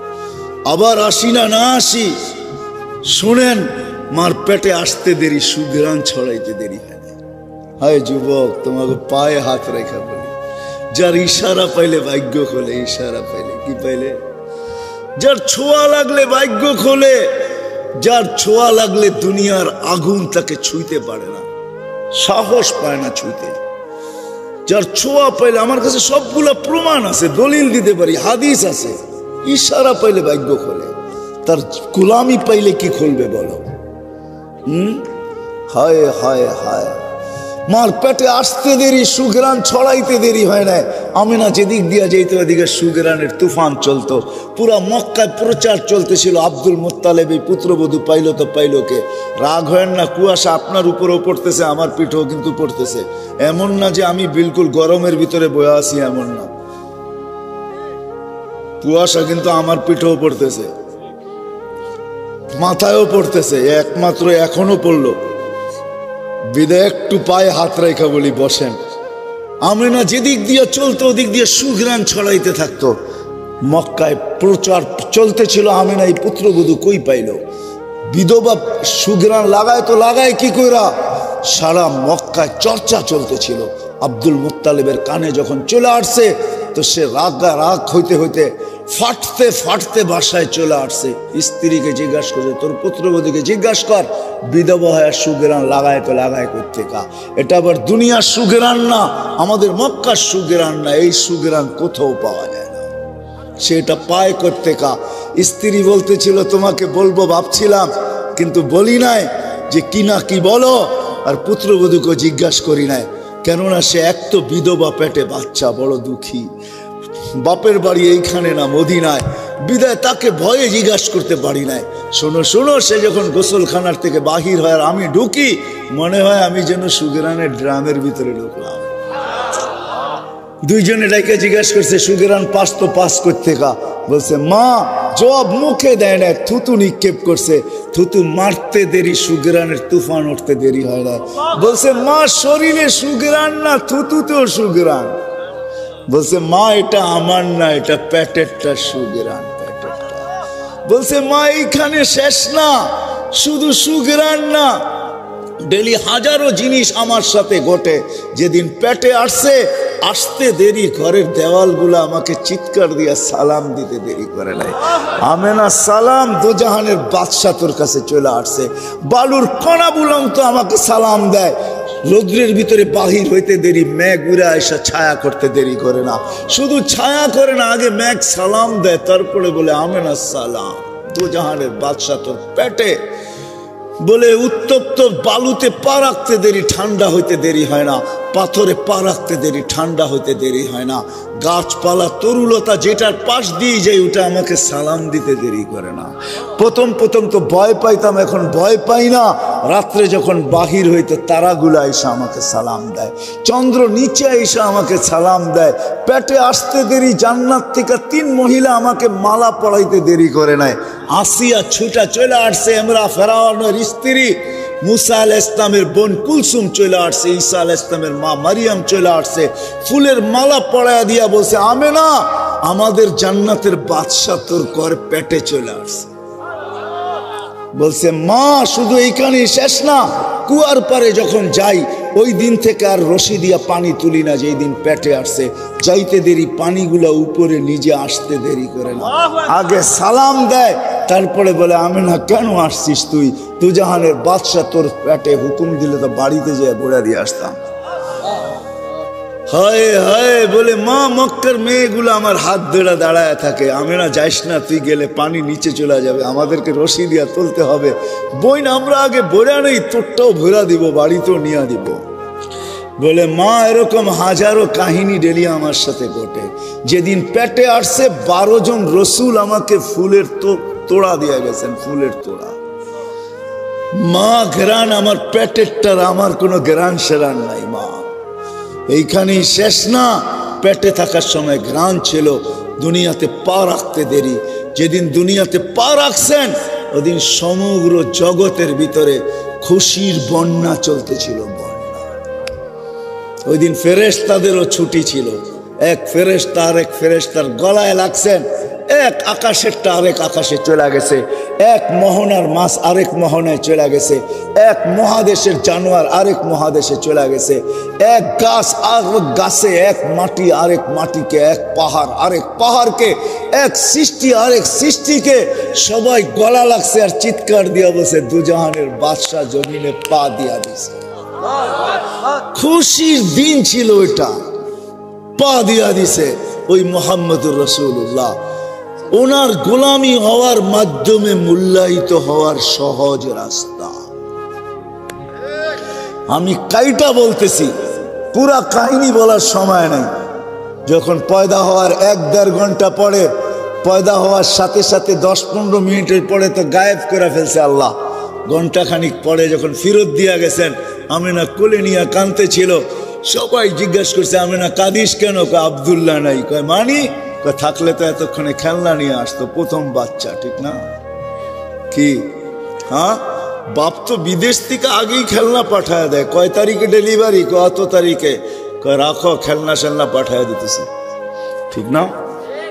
আবার আসি না, না আসি। শোনেন, মার পেটে আসতে দেরি, সুঘ্রাণ ছড়াইতে দেরি হয় না। হায় যুবক, তোমাকে পায়ে হাত রেখা বলি, যার ইশারা পাইলে ভাগ্য খোলে। ইশারা পাইলে কি পাইলে? যার ছোঁয়া লাগলে ভাগ্য খোলে, যার ছোঁয়া লাগলে দুনিয়ার আগুন তাকে ছুঁইতে পারে না, সাহস পায় না ছুঁইতে। যার ছোঁয়া পাইলে, আমার কাছে সবগুলা প্রমাণ আছে, দলিল দিতে পারি, হাদিস আছে। ইশারা পাইলে ভাগ্য খোলে, তার গোলামি পাইলে কি খুলবে বলো? হায় হায় হায়। মার পেটে আসতে দেরি, সুঘ্রাণ ছড়াইতে দেরি হয় না। আমিনা যেদিক দিয়া যেত ওদিকে সুঘ্রাণের তুফান চলতো। পুরা মক্কায় প্রচার চলতেছিল। আব্দুল মুত্তালিব এই পুত্রবধূ পাইল তো পাইল কে? রাগ হয় না, কুয়াশা আপনার উপরেও পড়তেছে, আমার পিঠেও কিন্তু পড়তেছে। এমন না যে আমি বিলকুল গরমের ভিতরে বয়ে আছি, এমন না। কুয়াশা কিন্তু আমার পিঠেও পড়তেছে, মাথায়ও পড়তেছে, একমাত্র এখনো পড়লো। বিদায় একটু পায়ে হাত রেখা বলি বসেন। আমিনা যেদিক দিয়ে চলতো ওদিক দিয়ে সুঘ্রাণ ছড়াইতে থাকতো। মক্কায় প্রচার চলতেছিল। আমিনা এই পুত্রবধূ কই পাইল? বিধবা সুঘ্রাণ লাগায় তো লাগায় কি কইরা? সারা মক্কায় চর্চা চলতেছিল। আব্দুল মুত্তালিবের কানে যখন চলে আসছে, তো সে রাগ হইতে হইতে ফাটতে ফাটতে বাসায় চলে আসছে। স্ত্রীকে জিজ্ঞাসা করছে, তোর পুত্রবধূকে জিজ্ঞাসা কর বিধবা হয়ে সুগেরান লাগায় তো লাগায় করতে কা, এটা আবার দুনিয়ার সুগেরান না, আমাদের মক্কার সুগেরান না, এই সুগেরান কোথাও পাওয়া যায় না, সেটা পায় করতে কা। স্ত্রী বলতেছিল তোমাকে বলবো ভাবছিলাম কিন্তু বলি নাই যে কি না কি বলো, আর পুত্রবধূকে জিজ্ঞাসা করি নাই, কেননা সে এক তো বিধবা, পেটে বাচ্চা, বড় দুঃখী, বাপের বাড়ি এইখানে না মদিনায়, বিদায় তাকে ভয়ে জিজ্ঞাসা করতে পারি নাই। শোনো শোনো, সে যখন গোসলখানার থেকে বাহির হয় আর আমি ঢুকি, মনে হয় আমি যেন সুগেরানের ড্রামের ভিতরে ঢুকলাম। দুইজনে ডাইকে জিজ্ঞাসা করছে সুগেরান পাস তো পাস করতে কা, বলছে মা জবাব মুখে দেয় না, থুতু নিক্ষেপ করছে, থুতু মারতে দেরি, সুগেরানের তুফান উঠতে দেরি হয় না। বলছে মা শরীরে সুগেরান না, থুতুতেও সুগেরান। বলছে মা এটা আমার না, এটা পেটেরটা সুগেরান, পেটেরটা। বলছে মা এইখানে শেষ না, শুধু সুগেরান না, ডেলি হাজারো জিনিস আমার সাথে ঘটে। যেদিন পেটে আসছে, আসতে দেরি, ঘরের দেওয়ালগুলো আমাকে চিৎকার দিয়া সালাম দিতে দেরি করে নাই। আমেনা সালাম, দোজাহানের বাদশা তোর কাছে চলে আসছে। বালুর কণা বুলাম তো আমাকে সালাম দেয়, রৌদ্রের ভিতরে বাহির হইতে দেরি, মেঘ উড়ে এসে ছায়া করতে দেরি করে না, শুধু ছায়া করে না, আগে মেঘ সালাম দেয়, তারপরে বলে আমেনা সালাম, দোজাহানের বাদশা তোর পেটে। বলে উত্তপ্ত বালুতে পা রাখতে দেরি, ঠান্ডা হইতে দেরি হয় না, পাথরে পা রাখতে দেরি, ঠান্ডা হইতে দেরি হয় না, গাছপালা তরুলতা যেটার পাশ দিয়ে যাই ওটা আমাকে সালাম দিতে দেরি করে না। প্রথম প্রথম তো ভয় পাইতাম, এখন ভয় পাই না। রাত্রে যখন বাহির হইতে তারাগুলা এসে আমাকে সালাম দেয়, চন্দ্র নিচে এসে আমাকে সালাম দেয়। পেটে আসতে দেরি, জান্নাত থেকে 3 মহিলা আমাকে মালা পড়াইতে দেরি করে নাই। আসিয়া ছুটা চলে আসছে, আমরা ফেরাউনের স্ত্রী, মুসা আলাইহিস ইসলামের বোন কুলসুম চলে আসছে, ঈসা আলাইহিস ইসলামের মা মারিয়াম চলে আসছে, ফুলের মালা পড়ায়া দিয়া বলছে আমেনা আমাদের জান্নাতের বাদশা তোর ঘর পেটে চলে আসছে। বলছে মা শুধু এইখানেই শেষ না, কুয়ার পারে যখন যাই ওই দিন থেকে আর রশি দিয়া পানি তুলি না, যেই দিন পেটে আসছে, যাইতে দেরি, পানিগুলা উপরে নিজে আসতে দেরি করে না, আগে সালাম দেয়, তারপরে বলে আমেনা কেন আসছিস তুই, দুজাহানের বাদশা তোর পেটে, হুকুম দিলে তো বাড়িতে যেয়ে বড়া দিয়ে আসতাম। হায় হায়, বলে মা মক্কার মেয়েগুলো আমার হাত ধরে দাঁড়ায় থাকে, আমেনা যাইস না, তুই গেলে পানি নিচে চলে যাবে, আমাদেরকে রশি দিয়া তুলতে হবে, বইন আমরা আগে ভরা নেই, তোরটাও ভরা দিব, বাড়িতেও নিয়ে দিব। বলে মা এরকম হাজারো কাহিনী ডেলি আমার সাথে ঘটে। যেদিন পেটে আসছে 12 জন রসুল আমাকে ফুলের তোড়া দিয়ে গেছেন, ফুলের তোড়া। মা ঘেরান আমার পেটেরটার, আমার কোনো ঘেরান সেরান নাই। মা এইখানেই শেষ না, পেটে থাকার সময় ঘ্রাণ ছিল, দুনিয়াতে পা রাখতে দেরি। যেদিন দুনিয়াতে পা রাখছেন ওদিন সমগ্র জগতের ভিতরে খুশির বন্যা চলতেছিল, বন্যা। ওই দিন ফেরেশতাদেরও ছুটি ছিল, এক ফেরেশতা আরেক ফেরেশতার গলায় লাগছেন, এক আকাশেরটা আরেক আকাশে চলে গেছে, এক মোহনার মাছ আরেক মোহনায় চলে গেছে, এক মহাদেশের জানোয়ার আরেক মহাদেশে চলে গেছে, এক গাছ আরেক গাছে, এক মাটি আরেক মাটিকে, এক পাহাড় আরেক পাহাড়কে, এক সৃষ্টি আরেক সৃষ্টিকে, সবাই গলা লাগছে আর চিৎকার দিয়া বসে দুজাহানের বাদশা জমিনে পা দিয়া দিছে। খুশির দিন ছিল ওইটা, পা দিয়া দিছে ওই মুহাম্মদুর রাসূলুল্লাহ। ওনার গোলামি হওয়ার মাধ্যমে মূল্যায়িত হওয়ার সহজ রাস্তা। আমি কাইটা বলতেছি, পুরা কাহিনী বলার সময় নেই। যখন পয়দা হওয়ার 1-1.5 ঘন্টা পরে, পয়দা হওয়ার সাথে সাথে 10-15 মিনিটের পরে তো গায়েব করে ফেলছে আল্লাহ। ঘন্টা খানিক পরে যখন ফিরত দিয়া গেছেন, আমেনা কোলে নিয়ে কাঁদতে ছিল। সবাই জিজ্ঞাসা করছে আমেনা কাঁদিস কেন? কয় আব্দুল্লাহ নাই। কয় মানি? কয় থাকলে তো এতক্ষণে খেলনা নিয়ে আসতো, প্রথম বাচ্চা, ঠিক না? কি হ্যাঁ, বাপ তো বিদেশ থেকে আগেই খেলনা পাঠায় দেয়। কয় তারিখে ডেলিভারি? কত তারিখে? কয় রাখো, খেলনা সেলনা পাঠায় দিতেছে, ঠিক না?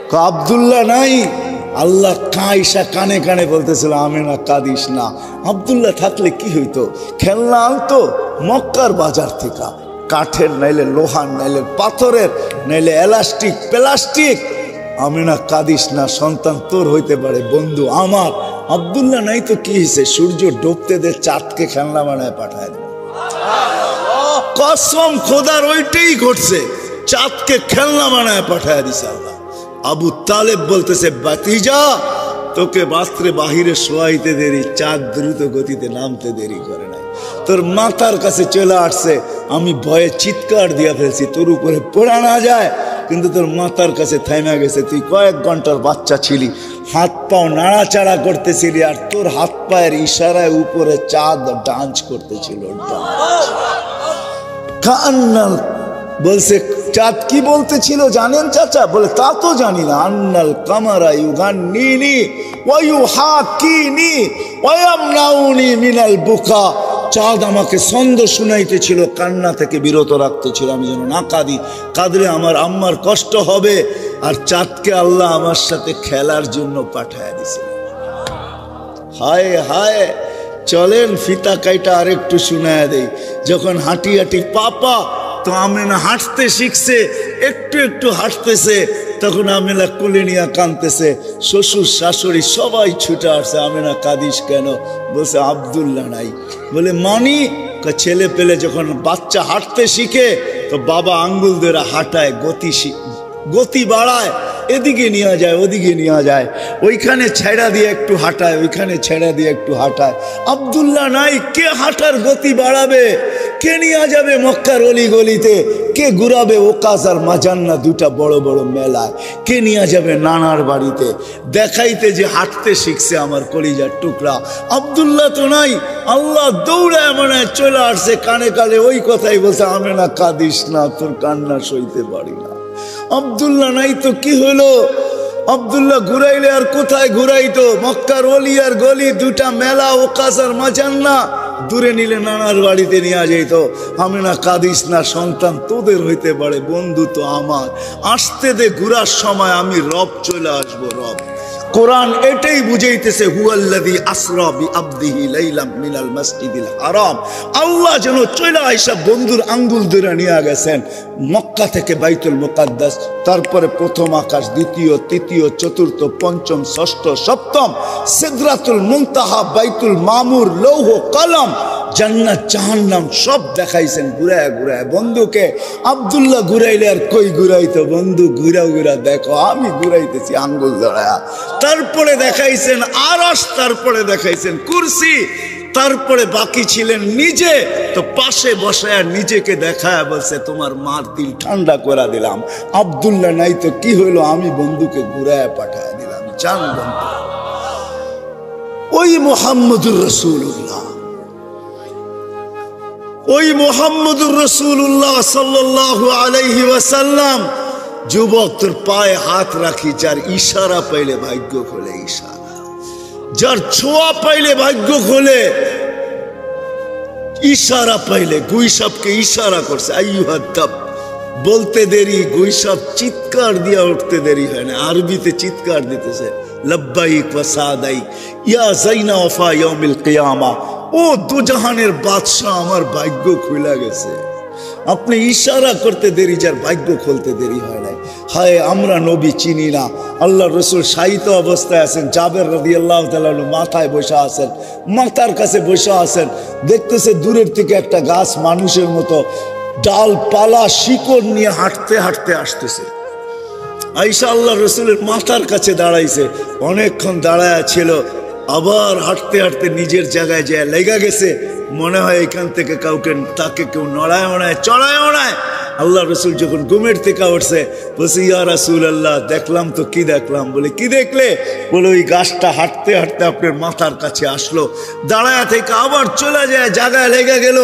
কয় আব্দুল্লাহ নাই। আল্লাহ কাইসা কানে কানে বলতেছিল আমেনা কাঁদিস না, আব্দুল্লাহ থাকলে কি হইতো? খেলনা আনতো মক্কার বাজার থেকে, কাঠের নাইলে লোহার, নাইলে পাথরের, নাইলে এলাস্টিক প্লাস্টিক, আমিনা কাঁদিস না, সন্তান তোর হইতে পারে, বন্ধু আমার। আব্দুল্লাহ নাই তো কি হয়েছে, সূর্য ডুবতে দে, চাঁদকে খেলনা বানায় পাঠায় দেব। কসম খোদার ওইটাই ঘটছে, চাঁদকে খেলনা বানায় পাঠায় দিছে আল্লাহ। আবু তালেব বলতেছে, বাতিজা তোকে বাস্ত্রে বাহিরে শোয়াইতে দেরি, চাঁদ দ্রুত গতিতে নামতে দেরি করে নাই, তোর মাথার কাছে চলে আসছে, আমি ভয়ে চিৎকার দিয়া ফেলছি তোর উপরে পড়া না যায়, কিন্তু তোর মাথার কাছে থাইমা গেছে। তুই কয়েক ঘন্টার বাচ্চা ছিলি, হাত পাও নাড়াচাড়া করতেছিলি, আর তোর হাত পায়ের ইশারায় উপরে চাঁদ ডান্স করতেছিল। কান্নাল বলছে, চাঁদ কি বলতেছিল জানেন চাচা? বলে তা তো জানি না। আন্নাল কামারা ইউগান্নিনি ওয়া ইউহাকিনি ওয়া ইয়ামনাউনি মিনাল বুকা। চাঁদ আমাকে ছন্দ শুনাইতেছিল, কান্না থেকে বিরত রাখতেছিল, আমি যেন না কাঁদি, কাঁদলে আমার আম্মার কষ্ট হবে। আর চাঁদকে আল্লাহ আমার সাথে খেলার জন্য পাঠায় দিছিল। হায় হায়, চলেন ফিতা কাইটা আরেকটু শুনায় দেই। যখন হাঁটি হাঁটি পাপা তো আমেনা হাঁটতে শিখছে, একটু একটু হাঁটতেছে, তখন আমেনা কোলে নিয়ে কাঁদতেছে, শ্বশুর শাশুড়ি সবাই ছুটে আসছে। আমেনা কাঁদিস কেন? বলছে আব্দুল্লাহ নাই। বলে মানি? ছেলে পেলে যখন বাচ্চা হাঁটতে শিখে তো বাবা আঙ্গুল ধরে হাঁটায়, গতি বাড়ায়, এদিকে নিয়ে যায় ওদিকে নিয়ে যায়, ওইখানে ছেড়া দিয়ে একটু হাঁটায়, ওইখানে ছেড়া দিয়ে একটু হাঁটায়। আব্দুল্লাহ নাই, কে হাঁটার গতি বাড়াবে? কে নিয়ে যাবে মক্কার অলি গলিতে? কে ঘুরাবে ওকাজ আর মাজান্না দুটা বড় বড় মেলায়? কে নিয়ে যাবে নানার বাড়িতে দেখাইতে যে হাঁটতে শিখছে আমার কলিজার টুকরা? আব্দুল্লাহ তো নাই। আল্লাহ দৌড়ায় মনে চলে আসছে, কানে কানে ওই কথাই বলছে, আমেনা কাঁদিস না, তোর কান্না সইতে পারি না। আব্দুল্লাহ নাই তো কি হলো? আব্দুল্লাহ ঘুরাইলে আর কোথায় ঘুরাইতো? মক্কার অলি আর গলি দুটা মেলা, ওকাজ আর মাজান্না, দূরে নিলে নানার বাড়িতে নিয়ে যাইত। আমেনা কাঁদিস না, সন্তান তোদের হইতে পারে, বন্ধু তো আমার। আসতে দে, ঘুরার সময় আমি রব চলে আসবো। রব কোরআন এটাই বুঝাইতেছে, হুয়াল্লাযী আসরা বিআবদিহি লাইলাম মিনাল মাসজিদিল হারাম। আল্লাহ যেন চলে আইসা বন্ধুর আঙ্গুল ধরে নিয়ে গেছেন মক্কা থেকে বাইতুল মুকাদ্দাস, তারপরে প্রথম আকাশ, দ্বিতীয়, তৃতীয়, চতুর্থ, পঞ্চম, ষষ্ঠ, সপ্তম, সিদরাতুল মুনতাহা, বাইতুল মামুর, লৌহ কলম, জান্নাত জাহান্নাম সব দেখাইছেন ঘুরায় ঘুরায় বন্ধুকে। আব্দুল্লাহ ঘুরাইলে আর কই ঘুরাইতো? বন্ধু ঘুরা ঘুরা দেখো, আমি ঘুরাইতেছি আঙ্গুল ধরায়া। তারপরে দেখাইছেন আরশ, তারপরে দেখাইছেন কুরসি, তারপরে বাকি ছিলেন নিজে। তো পাশে বসায় নিজেকে দেখায় বলছে, তোমার মার দিল ঠান্ডা করে দিলাম। আব্দুল্লাহ নাই তো কি হইলো? আমি বন্ধুকে ঘুরায় পাঠায় দিলাম। জান বন্ধু, ওই মুহাম্মদুর রাসূলুল্লাহ, ওই মুহাম্মদুর রাসূলুল্লাহ সাল্লাল্লাহু আলাইহি ওয়াসাল্লাম, যুবক তোর পায়ে হাত রাখি, যার ইশারা পাইলে ভাগ্য খোলে, ইশারা, যার ছোঁয়া পাইলে ভাগ্য খোলে, ইশারা পাইলে। গুইসাবকে ইশারা করছে, আইয়ুহাদ্দাব বলতে দেরি, গুইসাব চিৎকার দিয়া উঠতে দেরি হয় না, আরবিতে চিৎকার দিতেছে, লব্বাইক ওয়া সাদাইক ইয়া যাইনা ওয়াফা ইয়াউমিল কিয়ামা। ও দুজাহানের বাদশাহ, আমার ভাগ্য খুলে গেছে। আপনি ইশারা করতে দেরি, যার ভাগ্য খুলতে দেরি হয় না। হায়, আমরা নবী চিনি না। আল্লাহ রসুল শায়িত অবস্থায় আছেন, জাবের রাদিয়াল্লাহু তাআলা মাথায় বসে আছেন, মাথার কাছে বসে আছেন, দেখতেছে দূরের থেকে একটা গাছ মানুষের মতো ডালপালা শিকড় নিয়ে হাঁটতে হাঁটতে আসতেছে। আয়েশা আল্লাহ রসুলের মাথার কাছে দাঁড়াইছে, অনেকক্ষণ দাঁড়ায় ছিল, আবার হাঁটতে হাঁটতে নিজের জায়গায় যায় লেগা গেছে। মনে হয় এখান থেকে কাউকে, তাকে কেউ নড়ায় ওড়ায় চড়ায় ওড়ায়। আল্লাহ রসুল যখন ঘুমের থেকে উঠছে, বলছে, ইয়া রাসূলুল্লাহ, দেখলাম তো। কি দেখলাম? বলে কি দেখলে? বলে ওই গাছটা হাঁটতে হাঁটতে আপনার মাথার কাছে আসলো, দাঁড়ায় থেকে আবার চলে যায়, জায়গায় লেগে গেল।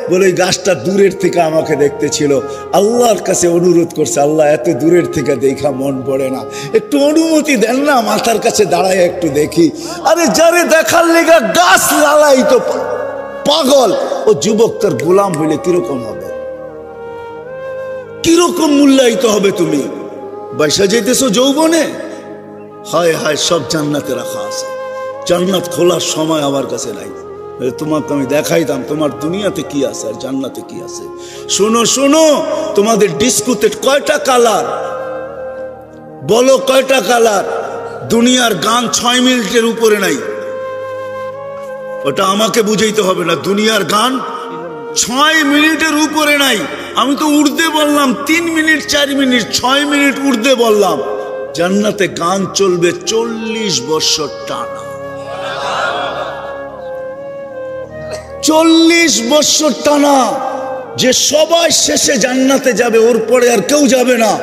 বলে ওই গাছটা দূরের থেকে আমাকে দেখতেছিল, আল্লাহর কাছে অনুরোধ করছে, আল্লাহ এত দূরের থেকে দেখা মন পড়ে না, একটু অনুমতি দেন না, মাথার কাছে দাঁড়ায় একটু দেখি। আরে যারে দেখার লেগা গাছ লালাই তো পাগল, ও যুবক তার গোলাম হইলে কিরকম হবে? কিরকম মূল্যায়িত হবে? তুমি বাইসা যাইতেছো যৌবনে। হায় হায়, সব জান্নাতে রাখা আছে, জান্নাত খোলার সময় আমার কাছে নাই। তোমাকে আমি দেখাইতাম তোমার দুনিয়াতে কি আছে আর জান্নাতে কি আছে। শোনো শোনো, তোমাদের ডিস্কোতে কয়টা কালার? বলো কয়টা কালার? দুনিয়ার গান 6 মিনিটের উপরে নাই। ওটা আমাকে বুঝাইতে হবে না, দুনিয়ার গান 6 মিনিটের উপরে নাই। আমি তো উর্দে বললাম 3 মিনিট 4 মিনিট, 6 মিনিট উর্দে বললাম। জান্নাতে গান চলবে 40 বছর টানা। 40 বছর টানা। যে সবাই শেষে জান্নাতে যাবে, ওর পরে আর কেউ যাবে না।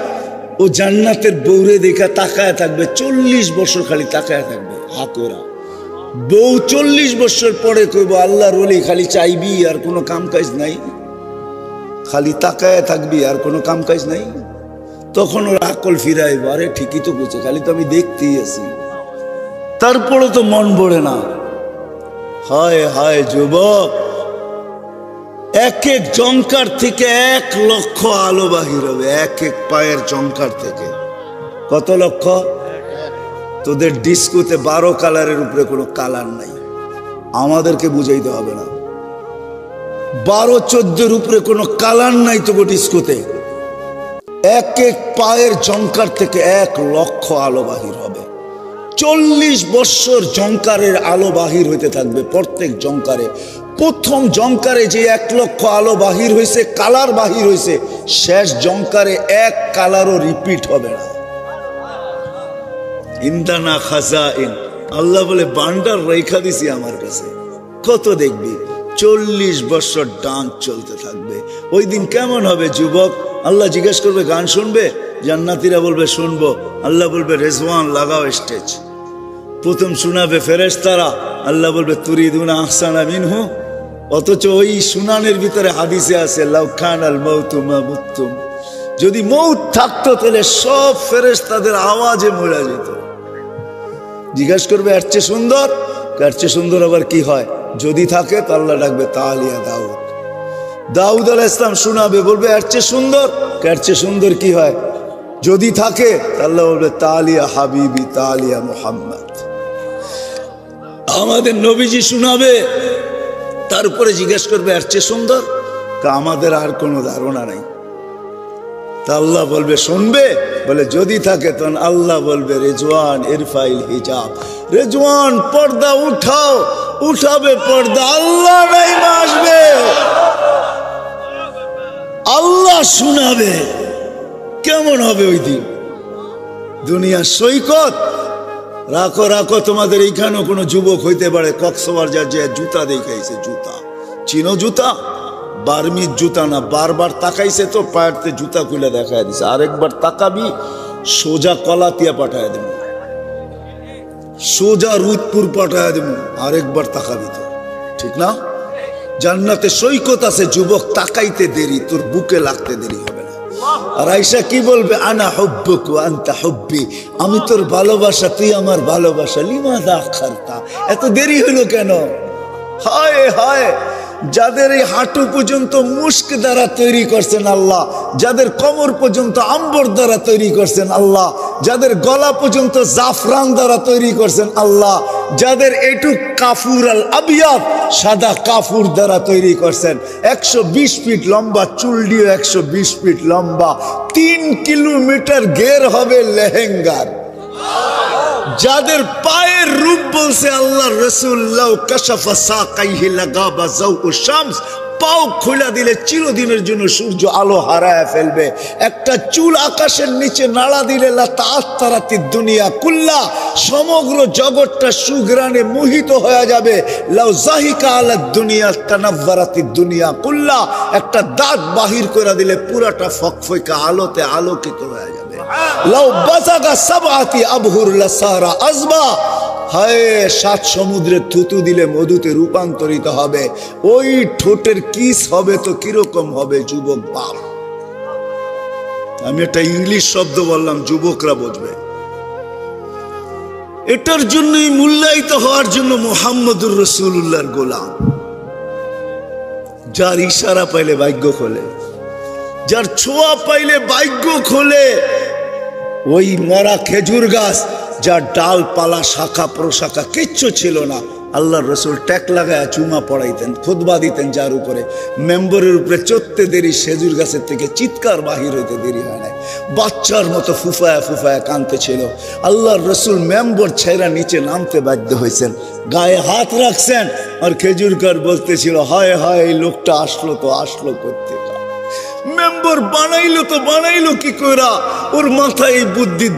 ও জান্নাতের বউরে দেখা তাকায় থাকবে 40 বছর, খালি তাকায় থাকবে হাকোরা। বউ 40 বছর পরে কইব আল্লাহর ওলি খালি চাইবি আর কোনো কাম কাজ নাই, খালি তাকায় থাকবি আর কোনো কাম কাজ নাই। তখন ওর আকল ফিরাইব, আরে ঠিকই তো বুঝছে, খালি তো আমি দেখতেই আছি, তারপরে তো মন ভরে না। হায় হায় যুবক, এক এক জঙ্কার থেকে 1 লক্ষ আলো বাহির হবে। এক এক পায়ের জঙ্কার থেকে কত লক্ষ? তোদের ডিস্কোতে 12 কালারের উপরে কোনো কালার নাই, আমাদেরকে বুঝাইতে হবে না। 12-14 উপরে কোনো কালার নাই তোকে ডিস্কোতে। এক এক পায়ের জঙ্কার থেকে 1 লক্ষ আলো বাহির হবে। 40 বছর জঙ্কারের আলো বাহির হইতে থাকবে প্রত্যেক জঙ্কারে। প্রথম জঙ্কারে যে 1 লক্ষ আলো বাহির হয়েছে, কালার বাহির হয়েছে, শেষ জঙ্কারে 1 কালারও রিপিট হবে না। ইন্দানা খাজাইন, আল্লাহ বলে বান্ডার রেখা দিছি আমার কাছে, কত দেখবি। 40 বছর ডান্স চলতে থাকবে। ওই দিন কেমন হবে যুবক? আল্লাহ জিজ্ঞেস করবে গান শুনবে? জান্নাতীরা বলবে শুনবো। আল্লাহ বলবে রেজওয়ান লাগাও স্টেজ। প্রথম শোনাবে ফেরেশতারা, আল্লাহ বলবে তুরিদুনা আহসানা মিনহু। অথচ ওই শুনানের ভিতরে হাদিসে আছে লাউ কানাল মাউতু মা মুতুম, যদি মৌত থাকতো তাহলে সব ফেরেশতাদের আওয়াজে মরে যেত। জিজ্ঞেস করবে এর চেয়ে সুন্দর? এর চেয়ে সুন্দর আবার কি হয়? যদি থাকে তো আল্লাহ ডাকবে তালিয়া দাউদ। দাউদ আলাইহিস সালাম শোনাবে, বলবে এর চেয়ে সুন্দর? এর চেয়ে সুন্দর কি হয়? যদি থাকে আল্লাহ বলবে তালিয়া হাবিবি তালিয়া মুহাম্মদ। আমাদের নবীজি শোনাবে, তারপরে জিজ্ঞেস করবে এর চেয়ে সুন্দর? আমাদের আর কোনো ধারণা নাই। তা আল্লাহ বলবে শুনবে? বলে যদি থাকে তখন আল্লাহ বলবে রেজওয়ান ইরফাইল হিজাব, রেজওয়ান পর্দা উঠাও। উঠাবে পর্দা, আল্লাহ নাই আসবে, আল্লাহ শোনাবে। কেমন হবে ওই দিন? দুনিয়ার সৈকত। রাখো রাখো, তোমাদের এইখানেও কোনো যুবক হইতে পারে কক্সবাজার যে জুতা দেখাইছে, জুতা চিনো? জুতা বার্মির জুতা না, বারবার তাকাইছে তো পায়েরতে জুতা খুলে দেখায় দিছে। আরেকবার তাকাবি সোজা কলাতিয়া পাঠায় দেব, সোজা রুদপুর পাঠায় দেব। আরেকবার তাকাবি তো, ঠিক না? জান্নাতে সৈকত আছে যুবক, তাকাইতে দেরি, তোর বুকে লাগতে দেরি হবে না। আর আয়েশা কি বলবে? আনা হুব্বুক ওয়া আনতা হুব্বি, আমি তোর ভালোবাসা, তুই আমার ভালোবাসা। লিমাযা আখারতা, এত দেরি হলো কেন? হায় হায়, যাদের এই হাঁটু পর্যন্ত মুস্ক দ্বারা তৈরি করছেন আল্লাহ, যাদের কোমর পর্যন্ত আম্বর দ্বারা তৈরি করছেন আল্লাহ, যাদের গলা পর্যন্ত জাফরান দ্বারা তৈরি করছেন আল্লাহ, যাদের এটু কাফুর আল আবিয়াদ সাদা কাফুর দ্বারা তৈরি করছেন। 120 ফিট লম্বা, চুল দিয়ে 120 ফিট লম্বা, 3 কিলোমিটার ঘের হবে লেহেঙ্গার। যাদের পায়ের রূপ বলছে আল্লাহ রাসূলুল্লাহ কাশাফা সাকাইহি লাগাবা যাউ শামস, পাও খোলা দিলে চিরদিনের জন্য সূর্য আলো হারায় ফেলবে। একটা চুল আকাশের নিচে নাড়া দিলে লা তাআত্তারাতিদ দুনিয়া কুল্লা, সমগ্র জগৎটা সুঘ্রাণে মোহিত হয়ে যাবে। লাউ জাহিকা আলাদ দুনিয়া তানাওয়ারাতিদ দুনিয়া কুল্লা, একটা দাঁত বাহির করে দিলে পুরাটা ফকফকা আলোতে আলোকিত হয়ে যাবে। লাউ বাজাগা সাবআতি আবহুর লাসারা আজবা, হায় 7 সমুদ্রে থুতু দিলে মধুতে রূপান্তরিত হবে। ওই ঠোঁটের কিস হবে তো কিরকম হবে যুবক বাপ? আমি একটা ইংলিশ শব্দ বললাম, যুবকরা বুঝবে। এটার জন্যই মূল্যায়িত হওয়ার জন্য মুহাম্মদুর রাসূলুল্লাহর গোলাম, যার ইশারা পাইলে ভাগ্য খোলে, যার ছোঁয়া পাইলে ভাগ্য খোলে। ওই মরা খেজুর গাছ, যার ডালপালা শাখা প্রশাখা কিচ্ছু ছিল না, আল্লাহর রসুল ট্যাক লাগায় চুমা পড়াইতেন, খুতবা দিতেন, যার উপরে মেম্বরের উপরে চড়তে দেরি, খেজুর গাছের থেকে চিৎকার বাহির হইতে দেরি হয় নাই, বাচ্চার মতো ফুফায়া ফুফায়া কাঁদতে ছিল। আল্লাহর রসুল মেম্বর ছেড়া নিচে নামতে বাধ্য হয়েছেন, গায়ে হাত রাখছেন, আর খেজুরকার বলতেছিল হায় হায় এই লোকটা আসলো করতে। মেম্বার বানাইলো কি কইরা, ওর মাথায় এই বুদ্ধি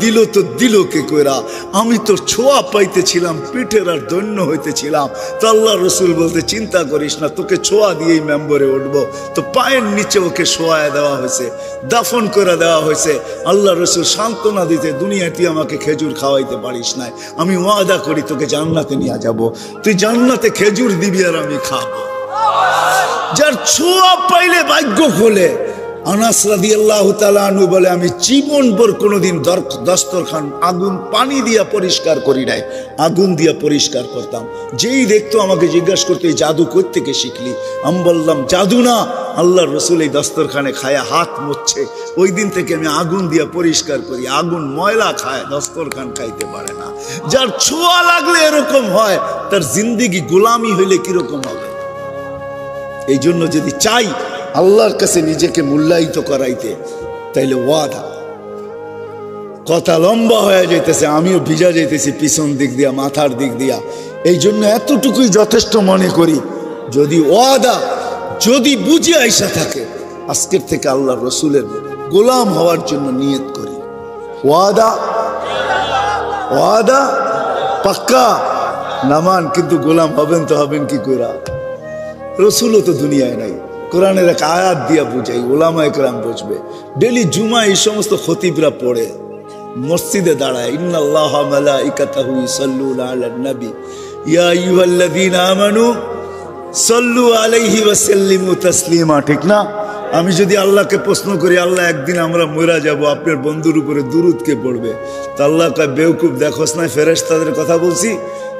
দিল কি কইরা। আমি তো ছোঁয়া পাইতেছিলাম, পিঠের আর দৈন্য হইতেছিলাম। তো আল্লাহ রসুল বলতে চিন্তা করিস না, তোকে ছোঁয়া দিয়েই মেম্বরে উঠবো। তো পায়ের নিচে ওকে শোয়ায় দেওয়া হয়েছে, দাফন করে দেওয়া হয়েছে। আল্লাহ রসুল সান্ত্বনা দিতে, দুনিয়ায় তুই আমাকে খেজুর খাওয়াইতে পারিস নাই, আমি ওয়াদা করি তোকে জান্নাতে নিয়ে যাব, তুই জান্নাতে খেজুর দিবি আর আমি খাবো। যার ছোঁয়া পাইলে ভাগ্য খোলে। আনাস রাদিয়াল্লাহু তাআলা আনহু বলে, আমি জীবনভর কোনোদিন দস্তরখান আগুন পানি দিয়া পরিষ্কার করি নাই, আগুন দিয়া পরিষ্কার করতাম। যেই দেখতো আমাকে জিজ্ঞাসা করতো এই জাদু কোত্থেকে শিখলি, আমি বললাম জাদু না, আল্লাহর রসুল এই দস্তরখানে খায়া হাত মুছছে, ওই দিন থেকে আমি আগুন দিয়া পরিষ্কার করি। আগুন ময়লা খায়, দস্তরখান খাইতে পারে না। যার ছোঁয়া লাগলে এরকম হয়, তার জিন্দেগি গোলামি হইলে কিরকম হবে। এই জন্য যদি চাই আল্লাহর কাছে নিজেকে মূল্যায়িত করাইতে, তাইলে ওয়াদা। কথা লম্বা হয়ে যাইতেছে, আমিও ভিজা যাইতেছি পিছন দিক দিয়া, মাথার দিক দিয়া। এই জন্য এতটুকুই যথেষ্ট মনে করি, যদি ওয়াদা যদি বুঝে আইসা থাকে, আজকের থেকে আল্লাহর রসুলের গোলাম হওয়ার জন্য নিয়ত করি। ওয়াদা পাক্কা নামান, কিন্তু গোলাম হবেন তো হবেন কি কইরা? রসুলও তো দুনিয়ায় নাই, কোরআনের এক আয়াত দিয়া বুঝাই, ওলামায়ে কেরাম বুঝবে। ডেলি জুমা এই সমস্ত খতিবরা পড়ে, মসজিদে দাঁড়ায়, ইন্নাল্লাহা মালাইকাতাহু ইউসাল্লুনা আলান নবী ইয়া আইয়ুহাল্লাযীনা আমানু সাল্লু আলাইহি ওয়া সাল্লিমু তাসলিমা। ঠিক না? আমি যদি আল্লাহকে প্রশ্ন করি, আল্লাহ একদিন আমরা মরা যাব, আপনার বন্ধুর উপরে দুরূদ কে পড়বে? তা আল্লাহ কয়, বেওকুফ, দেখোস না ফেরেশতাদের কথা বলছি?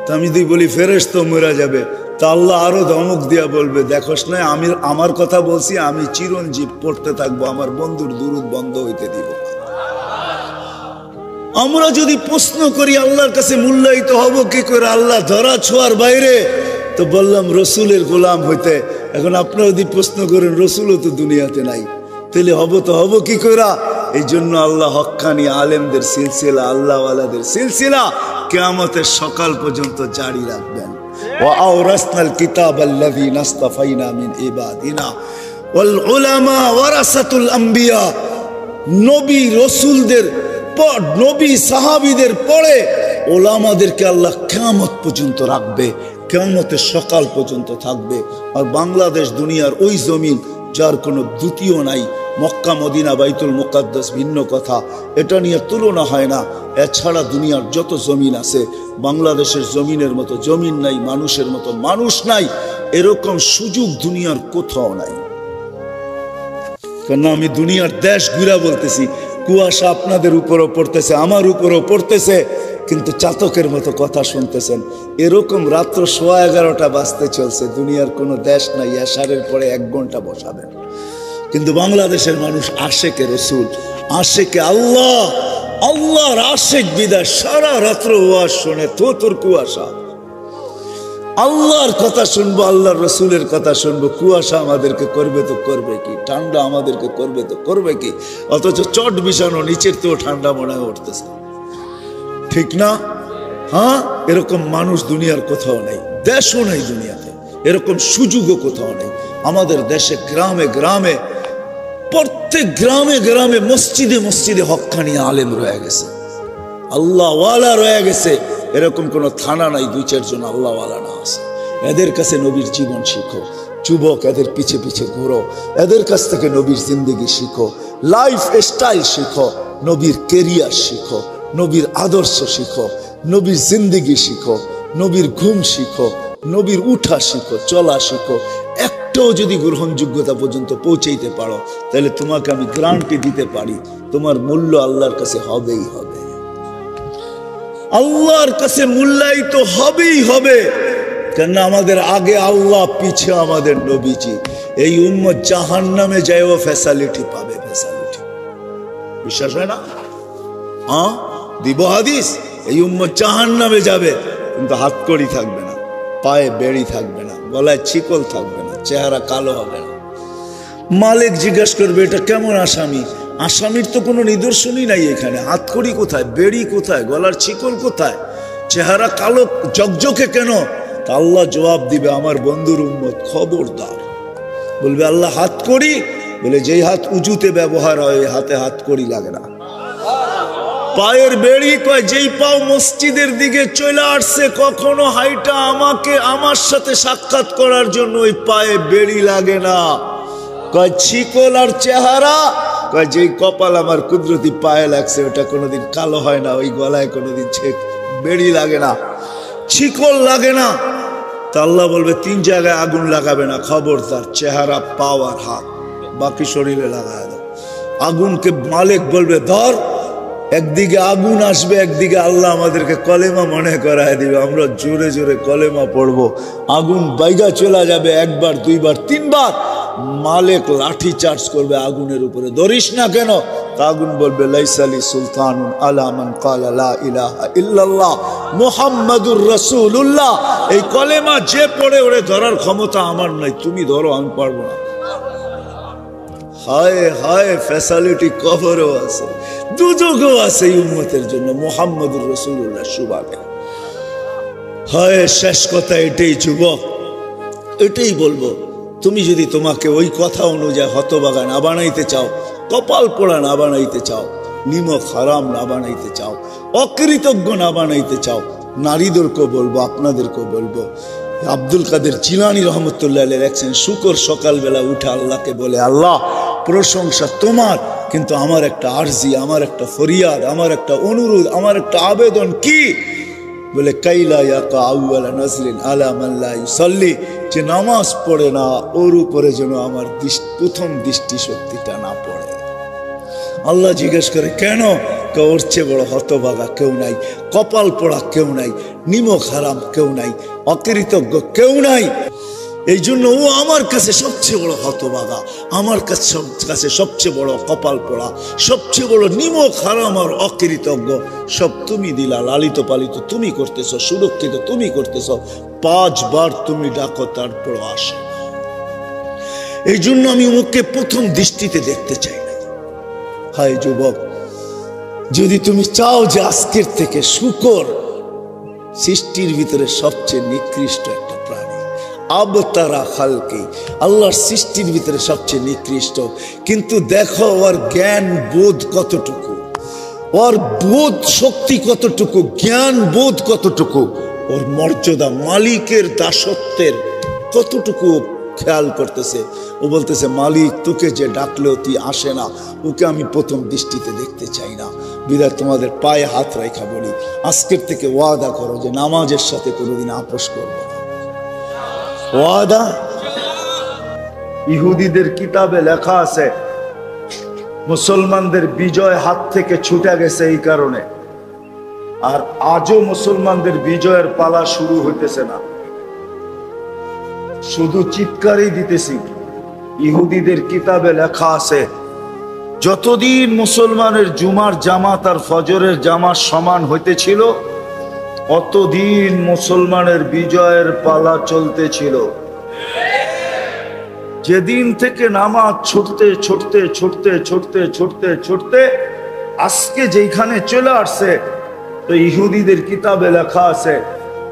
তা আমি যদি বলি ফেরেশতা মরা যাবে, তা আল্লাহ আরো ধমক দিয়া বলবে, দেখোস না আমি আমার কথা বলছি, আমি চিরঞ্জীব পড়তে থাকবো, আমার বন্ধুর দুরূদ বন্ধ হইতে দিব। আমরা যদি প্রশ্ন করি আল্লাহর কাছে মূল্যায়িত হব কি করে, আল্লাহ ধরা ছোঁয়ার বাইরে, তো বললাম রসুলের গোলাম হইতে। এখন আপনারা যদি প্রশ্ন করেন, রসুলও তো দুনিয়াতে নাই, তাহলে হব কি করে? এই জন্য আল্লাহ হক্কানি আলেমদের সিলসিলা, আল্লাহওয়ালাদের সিলসিলা কিয়ামতের সকাল পর্যন্ত জারি রাখবেন। ওয়াআওরাসনাল কিতাবাল্লাযী নাসতাফাইনা মিন ইবাদিনা ওয়াল উলামা ওয়ারাসাতুল আম্বিয়া। নবী রসুলদের পর, নবী সাহাবীদের পরে ওলামাদেরকে আল্লাহ কিয়ামত পর্যন্ত রাখবে, কিয়ামতের সকাল পর্যন্ত থাকবে। আর বাংলাদেশ দুনিয়ার ওই জমিন যার কোনো দ্বিতীয় নাই। মক্কা মদিনা বাইতুল মুকাদ্দাস ভিন্ন কথা, এটা নিয়ে তুলনা হয় না। এছাড়া দুনিয়ার যত জমিন আছে, বাংলাদেশের জমিনের মতো জমিন নাই, মানুষের মতো মানুষ নাই, এরকম সুযোগ দুনিয়ার কোথাও নাই। কেন আমি দুনিয়ার দেশ ঘুরা বলতেছি, কুয়াশা আপনাদের উপরও পড়তেছে, আমার উপরও পড়তেছে, কিন্তু চাতকের মতো কথা শুনতেছেন। এরকম রাত্র 11:15 বাজতে চলছে, দুনিয়ার কোনো দেশ নাই এশারের পরে 1 ঘন্টা বসাবেন। কিন্তু বাংলাদেশের মানুষ আশেকে রসুল, আশেকে আল্লাহ, আল্লাহর আশেক বিদায় সারা রাত্র ওয়াজ শোনে। তোর কুয়াশা, আল্লাহর কথা শুনবো, আল্লাহর রসুলের কথা শুনবো। কুয়াশা আমাদেরকে করবে তো করবে কি, ঠান্ডা আমাদেরকে করবে তো করবে কি, অথচ চট বিছানো নিচের তো ঠান্ডা মনে উঠতেছে। ঠিক না? হ্যাঁ, এরকম মানুষ দুনিয়ার কোথাও নেই, দেশও নেই দুনিয়াতে, এরকম সুযোগও কোথাও নেই। আমাদের দেশে গ্রামে গ্রামে, প্রত্যেক গ্রামে গ্রামে, মসজিদে মসজিদে হক্কানি আলেম রয়ে গেছে, আল্লাহওয়ালা রয়ে গেছে। এরকম কোনো থানা নাই 2-4 জন আল্লাহওয়ালা না আছে। এদের কাছে নবীর জীবন শিখো। যুবক, এদের পিছে পিছে ঘুরো, এদের কাছ থেকে নবীর জিন্দেগি শিখো, লাইফ স্টাইল শিখো, নবীর কেরিয়ার শিখো, নবীর আদর্শ শিখো, নবীর জিন্দেগি শিখো, নবীর ঘুম শিখো, নবীর উঠা শিখো, চলা শিখো। একটাও যদি গ্রহণযোগ্যতা পর্যন্ত পৌঁছাইতে পারো, তাহলে তোমাকে আমি গ্যারান্টি দিতে পারি, তোমার মূল্য আল্লাহর কাছে হবেই হবে, আল্লাহর কাছে মূল্যায়িত হবেই হবে। কেন আমাদের আগে আল্লাহ, পিছে আমাদের নবীজি। এই উম্মত জাহান্নামে যায়ও ফ্যাসিলিটি পাবে, ফ্যাসিলিটি। বিশ্বাস হয় না? দিব হাদিস, এই উম্মত জাহান্নামে যাবে কিন্তু হাতকড়ি থাকবে না। পায়ে বেড়ি থাকবে না, গলায় শিকল থাকবে না, চেহারা কালো হবে না। মালিক জিজ্ঞাসা করবে এটা কেমন আসামি? আসামির তো কোনো নিদর্শনই নাই এখানে। হাতকড়ি কোথায়, বেড়ি কোথায়, গলার শিকল কোথায়, চেহারা কালো জকজকে কেন? তা আল্লাহ জবাব দিবে আমার বন্ধুর উম্মত খবরদার। বলবে আল্লাহ হাতকড়ি? বলে যেই হাত উঁচুতে ব্যবহার হয় হাতে হাতকড়ি লাগে না। পায়ের বেড়ি কয় যেই পাও মসজিদের দিকে চলে আসছে কখনো হাইটা আমাকে আমার সাথে সাক্ষাৎ করার জন্য, ওই পায়ে বেড়ি লাগে না। কয় শিকল আর চেহারা? কয় যেই কপাল আমার কুদরতি পায়ে লাগছে ওটা কোনোদিন কালো হয় না, ওই গলায় কোনোদিন বেড়ি লাগে না, শিকল লাগে না। তা আল্লাহ বলবে 3 জায়গায় আগুন লাগাবে না, খবরদার, চেহারা, পাও আর হাত, বাকি শরীরে লাগায় দাও। আগুনকে মালিক বলবে ধর। একদিকে আগুন আসবে, একদিকে আল্লাহ আমাদেরকে কলেমা মনে করায় দিবে, আমরা জোরে জোরে কলেমা পড়বো। আগুন বাইগা চলে যাবে, 1 বার 2 বার 3 বার। মালিক লাঠি চার্জ করবে আগুনের উপরে, ধরিস না কেন? তা আগুন বলবে লাইসালি সুলতানুন আলা মান ক্বালা লা ইলাহা ইল্লাল্লাহ মুহাম্মাদুর রাসূলুল্লাহ। এই কলেমা যে পড়ে ওরে ধরার ক্ষমতা আমার নাই, তুমি ধরো, আমি পারবো না। হায় হায়, ফ্যাসিলিটি কবরও আছে, দুজকও আছে এই উম্মতের জন্য, মুহাম্মাদুর রাসূলুল্লাহ সুবহানাল্লাহ। হায়, শেষ কথা এটাই যুবক, এটাই বলবো, তুমি যদি তোমাকে ওই কথা অনুযায়ী হতভাগা না বানাইতে চাও, কপাল পোড়া না বানাইতে চাও, নিমক হারাম না বানাইতে চাও, অকৃতজ্ঞ না বানাইতে চাও, নারীদেরকেও বলবো, আপনাদেরকেও বলবো, আব্দুল কাদের জিলানী রহমতুল্লাহ দেখছেন শুকর সকালবেলা উঠে আল্লাহকে বলে আল্লাহ প্রশংসা তোমার, কিন্তু আমার একটা আরজি, আমার একটা ফরিয়াদ, আমার একটা অনুরোধ, আমার একটা আবেদন। কি? বলে কাইলা ইয়াকা আউয়ালা নাজরিন আলা মান লা ইউসাল্লি, যে নামাজ পড়ে না ওর উপরে যেন আমার প্রথম দৃষ্টি শক্তিটা না পড়ে। আল্লাহ জিজ্ঞেস করে কেন? ওর চেয়ে বড় হতভাগা কেউ নাই, কপাল পোড়া কেউ নাই, নিমক হারাম কেউ নাই, অকৃতজ্ঞ কেউ নাই। এই জন্য ও আমার কাছে সবচেয়ে বড় হতভাগা, আমার কাছে সবচেয়ে বড় কপাল পোড়া, সবচেয়ে বড় নিমক হারাম আর অকৃতজ্ঞ। সব তুমি দিলা, লালিত পালিত তুমি করতেছ, সুরক্ষিত তুমি করতেছ, 5 বার তুমি ডাকো তারপরও আসে। এই জন্য আমি ওকে প্রথম দৃষ্টিতে দেখতে চাই না। হায় যুবক, যদি তুমি চাও যে আজকের থেকে শুকর সৃষ্টির ভিতরে সবচেয়ে নিকৃষ্ট একটা প্রাণী, আবতারা খালকি, আল্লাহর সৃষ্টির ভিতরে সবচেয়ে নিকৃষ্ট, কিন্তু দেখো ওর জ্ঞান বোধ কতটুকু, ওর বোধ শক্তি কতটুকু, জ্ঞান বোধ কতটুকু, ওর মর্যাদা, মালিকের দাসত্বের কতটুকু খেয়াল করতেছে। ও বলতেছে মালিক তোকে যে ডাকলেও তুই আসে না, ওকে আমি প্রথম দৃষ্টিতে দেখতে চাই না। বিধায় তোমাদের পায়ে হাত রাখা বলি, আজকের থেকে ওয়াদা করো যে নামাজের সাথে কোনোদিন আপোষ করবো না। ওয়াদা। ইহুদিদের কিতাবে লেখা আছে মুসলমানদের বিজয় হাত থেকে ছুটে গেছে এই কারণে, আর আজও মুসলমানদের বিজয়ের পালা শুরু হইতেছে না, শুধু চিৎকারই দিতেছি। ইহুদিদের কিতাবে লেখা আছে যতদিন মুসলমানের জুমার জামাত আর ফজরের জামাত সমান হইতেছিল অতদিন মুসলমানের বিজয়ের পালা চলতেছিল। যেদিন থেকে নামাজ ছুটতে ছুটতে ছুটতে ছুটতে ছুটতে ছুটতে আজকে যেখানে চলে আসছে, তো ইহুদিদের কিতাবে লেখা আছে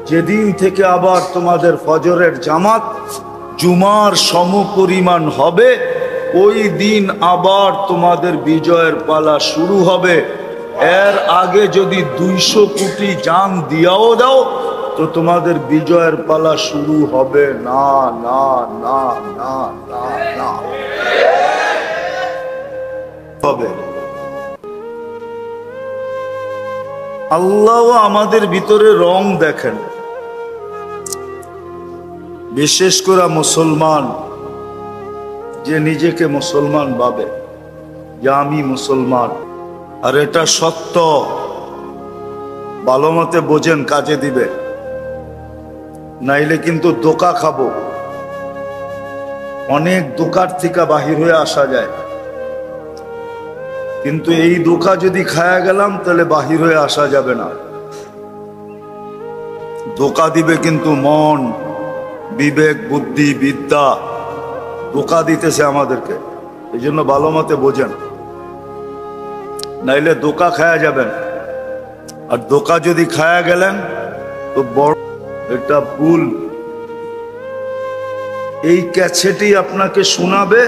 যেদিন থেকে আবার তোমাদের ফজরের জামাত জুমার সমপরিমাণ হবে ওই দিন আবার তোমাদের বিজয়ের পালা শুরু হবে। এর আগে যদি 200 কোটি জান দিয়াও দাও তো তোমাদের বিজয়ের পালা শুরু হবে না, না, না, না, না, না হবে। আল্লাহ আমাদের ভিতরে রং দেখেন, বিশেষ করে মুসলমান যে নিজেকে মুসলমান ভাবে যে আমি মুসলমান, আর এটা সত্য, ভালো মতে বোঝেন, কাজে দিবে, নাইলে কিন্তু ধোঁকা খাবো। অনেক ধোঁকার থেকে বাহির হয়ে আসা যায়, কিন্তু এই ধোঁকা যদি খায়া গেলাম তাহলে বাহির হয়ে আসা যাবে না। ধোকা দিবে কিন্তু মন, বিবেক, বুদ্ধি, বিদ্যা ধোকা দিতেছে আমাদেরকে। এই জন্য ভালো মতে বোঝেন, নাইলে ধোকা খায়া যাবেন। আর ধোকা যদি খায়া গেলেন তো বড় এটা ভুল। এই ক্যাসেটই আপনাকে শোনাবে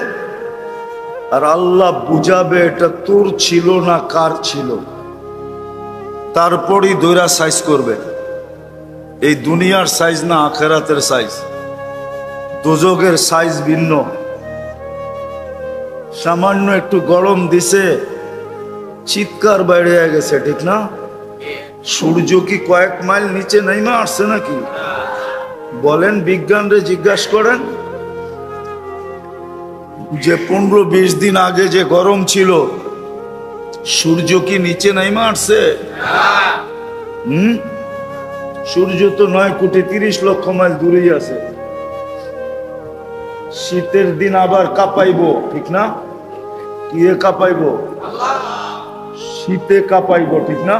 আর আল্লাহ বুঝাবে এটা তোর ছিল না কার ছিল, তারপরই দৈরা সাইজ করবে। এই দুনিয়ার সাইজ না আখেরাতের সাইজ, দোজখের সাইজ ভিন্ন। সামান্য একটু গরম দিছে, চিৎকার বাইরে গেছে, ঠিক না? সূর্য কি কয়েক মাইল নিচে নেমে আসছে নাকি? বলেন, বিজ্ঞানরে জিজ্ঞাসা করেন যে 15-20 দিন আগে যে গরম ছিল, সূর্য কি নিচে নেমে আসছে? সূর্য তো 9,30,00,000 মাইল দূরেই আছে। শীতের দিন আবার কাঁপাইব, ঠিক না? কি কাঁপাইব? শীতে কাঁপাইব, ঠিক না?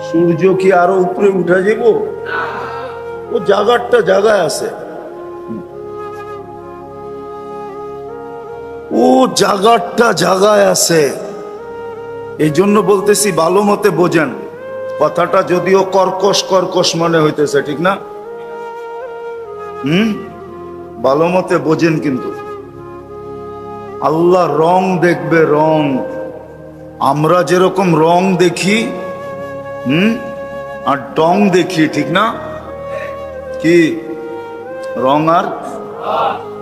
সূর্য কি আরো উপরে উঠে যাব? ও জায়গাটা জায়গায় আছে, ও জায়গাটা জায়গায় আছে। এই জন্য বলতেছি ভালো মতে বোঝেন কথাটা, যদিও কর্কশ কর্কশ মনে হইতেছে, ঠিক না? ভালো মতে বোঝেন। কিন্তু আল্লাহ রং দেখবে, রং। আমরা যেরকম রং দেখি আর ডং দেখি, ঠিক না? কি রং আর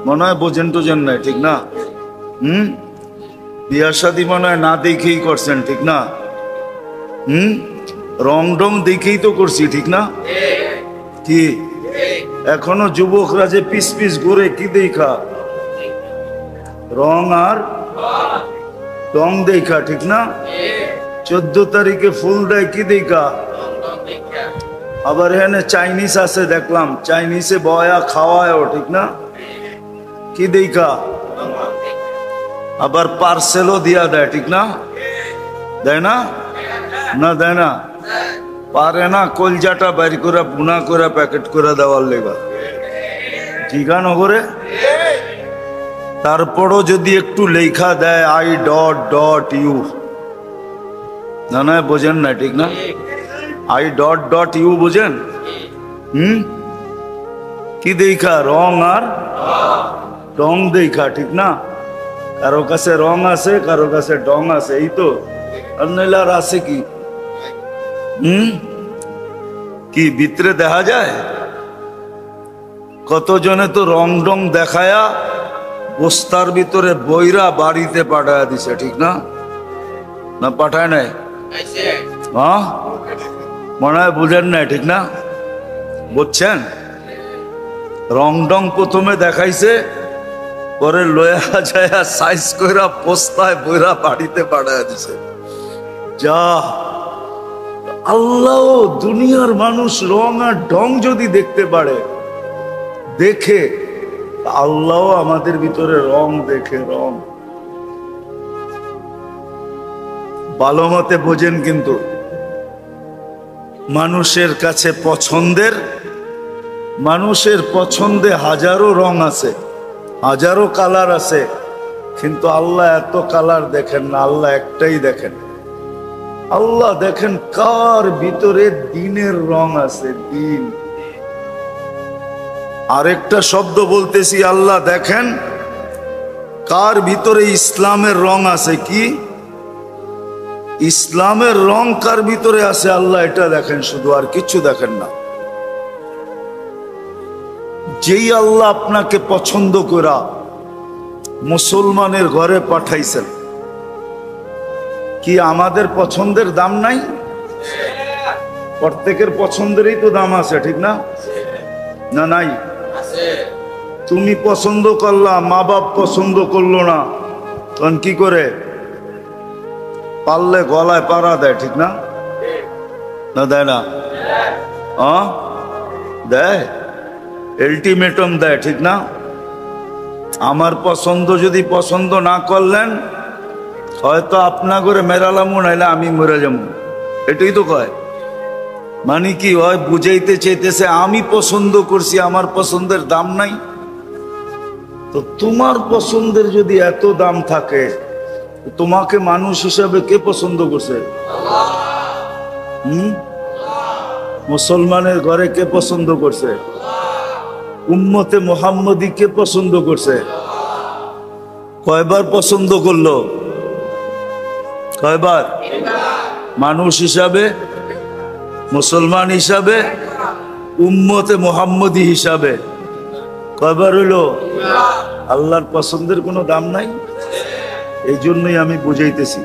মনে হয় বোঝেন টোঝেন নাই, ঠিক না? বিয়া শাদী মনে হয় না দেখেই করছেন, ঠিক না? রং ডং দেখেই তো করছি, ঠিক না? কি এখনো যুবকরা যে পিস পিস ঘুরে, কি দেখা? রং আর ডং দেখা, ঠিক না? 14 তারিখে ফুল দেয়, কি দেখা? আবার এখানে চাইনিজ আছে দেখলাম, চাইনিজে বয়া খাওয়ায়ও, ঠিক না? কি দেখা? আবার পার্সেলও দিয়া দেয়, ঠিক না? দেয় না? না দেয় না? পারে না কলজাটা বাইর করে বুনা করে প্যাকেট করে দেওয়ার লেগা, ঠিক না করে? তারপরও যদি একটু লেখা দেয় I.U, না না বোঝেন না, ঠিক না? I.U বোঝেন? কি দেখা? রং আর ডং দেখা, ঠিক না? কারো কাছে রং আছে, কারো কাছে ডং আছে, এই তো। আর নইলে আর আছে কি? কি ভিতরে দেখা যায়? কতজনে তো রং ডং দেখায়া বস্তার ভিতরে বইরা বাড়িতে পাঠায় দিছে, ঠিক না? না পাঠায় নাই? হ্যাঁ, মনে হয় বুঝেন নাই, ঠিক না? বুঝছেন? রং ডং প্রথমে দেখাইছে, পরে লয়া যায় সাইজ কইরা বস্তায় বইরা বাড়িতে পাঠায় দিছে। যা আল্লাহ, দুনিয়ার মানুষ রং আর ঢং যদি দেখতে পারে, দেখে আল্লাহ আমাদের ভিতরে রং দেখে। রং ভালো মতে বোঝেন। কিন্তু মানুষের কাছে মানুষের পছন্দে হাজারো রং আছে, হাজারো কালার আছে, কিন্তু আল্লাহ এত কালার দেখেন না, আল্লাহ একটাই দেখেন। আল্লাহ দেখেন কার ভিতরে দিনের রং আছে, দিন। আরেকটা শব্দ বলতেছি, আল্লাহ দেখেন কার ভিতরে ইসলামের রং আছে। কি ইসলামের রং কার ভিতরে আছে, আল্লাহ এটা দেখেন শুধু, আর কিছু দেখেন না। যেই আল্লাহ আপনাকে পছন্দ করা মুসলমানের ঘরে পাঠাইছেন, কি আমাদের পছন্দের দাম নাই? প্রত্যেকের পছন্দেরই তো দাম আছে, ঠিক না? না নাই? তুমি পছন্দ করলা, মা বাপ পছন্দ করলো না, তখন কি করে? পারলে গলায় পাড়া দেয়, ঠিক না? না দেয় না? দেয়, আলটিমেটাম দেয়, ঠিক না? আমার পছন্দ যদি পছন্দ না করলেন, হয়তো আপনা করে মেরালামু, নাইলে আমি মরে যাবো, এটাই তো কয়। মানে কি হয়, বুঝাইতে চাইতেছে আমি পছন্দ করছি, আমার পছন্দের দাম নাই। তো তোমার পছন্দের যদি এত দাম থাকে, তোমাকে মানুষ হিসাবে কে পছন্দ করছে? মুসলমানের ঘরে কে পছন্দ করছে? উম্মতে মুহাম্মদী কে পছন্দ করছে? কয়বার পছন্দ করলো? কয়বার? মানুষ হিসাবে, মুসলমান হিসাবে, উম্মতে মুহাম্মদী হিসাবে কয়বার হইল? আল্লাহর পছন্দের কোনো দাম নাই। এই জন্যই আমি বুঝাইতেছি,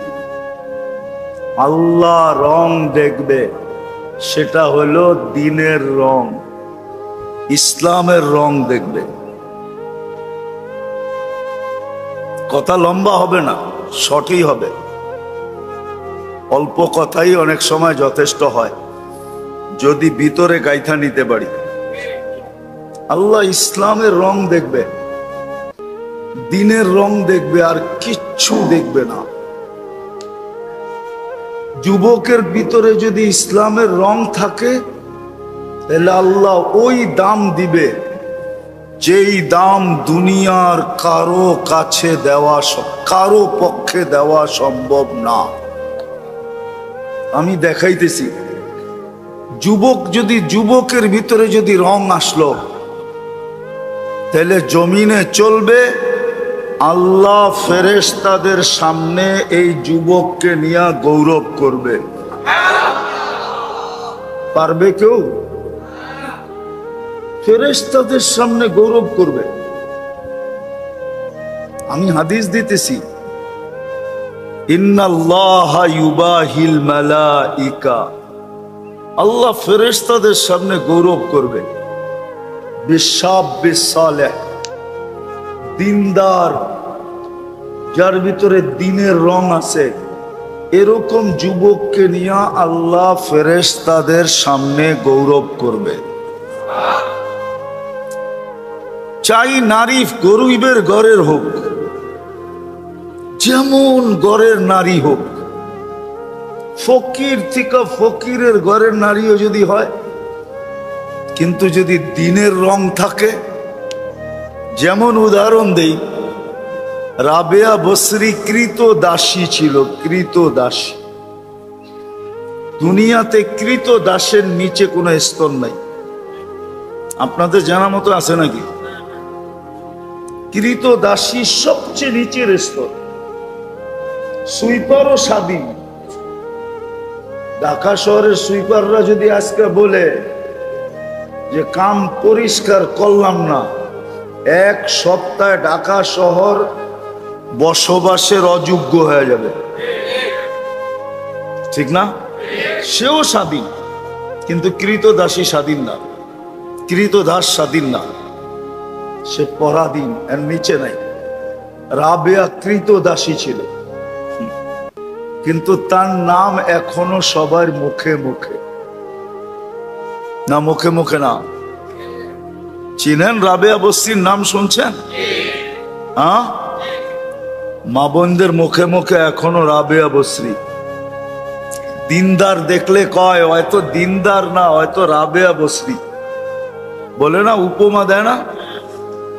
আল্লাহ রং দেখবে, সেটা হলো দ্বীনের রং, ইসলামের রং দেখবে। কথা লম্বা হবে না, শর্টই হবে। অল্প কথাই অনেক সময় যথেষ্ট হয় যদি ভিতরে গাইথা নিতে পারি। আল্লাহ ইসলামের রং দেখবে, দ্বীনের রং দেখবে, আর কিচ্ছু দেখবে না। যুবকের ভিতরে যদি ইসলামের রং থাকে, তাহলে আল্লাহ ওই দাম দিবে যেই দাম দুনিয়ার কারো কাছে দেওয়া, কারো পক্ষে দেওয়া সম্ভব না। আমি দেখাইতেছি, যুবকের ভিতরে যদি রং আসলো, তাহলে জমিনে চলবে, আল্লাহ ফেরেশতাদের সামনে এই যুবককে নিয়ে গৌরব করবে। পারবে কেউ? ফেরেশতাদের সামনে গৌরব করবে। আমি হাদিস দিতেছি, ইন্নাল্লাহা ইউবাহিল মালাইকা, আল্লাহ ফেরেশতাদের সামনে গৌরব করবে। বিশাব্বিস সালেহ, দিনদার, যার ভিতরে দ্বীনের রং আছে, এরকম যুবককে নিয়ে আল্লাহ ফেরেশতাদের সামনে গৌরব করবে। চাই নারী গরিবের ঘরের হোক, যেমন ঘরের নারী হোক, ফকির থেকে ফকিরের ঘরের নারীও যদি হয়, কিন্তু যদি দ্বীনের রং থাকে, যেমন উদাহরণ দেই, রাবেয়া বসরি কৃত দাসী ছিল, কৃত দাসী। দুনিয়াতে কৃত দাসের নিচে কোনো স্তর নাই, আপনাদের জানা মতো আছে নাকি? কৃত দাসী সবচেয়ে নিচের স্তর। সুইপারও স্বাধীন। ঢাকা শহরের সুইপাররা যদি আজকে বলে যে কাম পরিষ্কার করলাম না, এক সপ্তাহে ঢাকা শহর বসবাসের অযোগ্য হয়ে যাবে, ঠিক না? সেও স্বাধীন, কিন্তু কৃতদাসী স্বাধীন না, কৃতদাস স্বাধীন না, সে পরাধীন, এর নিচে নাই। রাবেয়া কৃতদাসী ছিল, কিন্তু তার নাম এখনো সবার মুখে মুখে না, মুখে মুখে না। চিনেন রাবেয়া বস্তির নাম শুনছেন? হ্যাঁ, মা বোনদের মুখে মুখে এখনো রাবেয়া বস্রি। দিনদার দেখলে কয় হয়তো দিনদার না, হয়তো রাবেয়া বস্রি বলে না, উপমা দেয় না?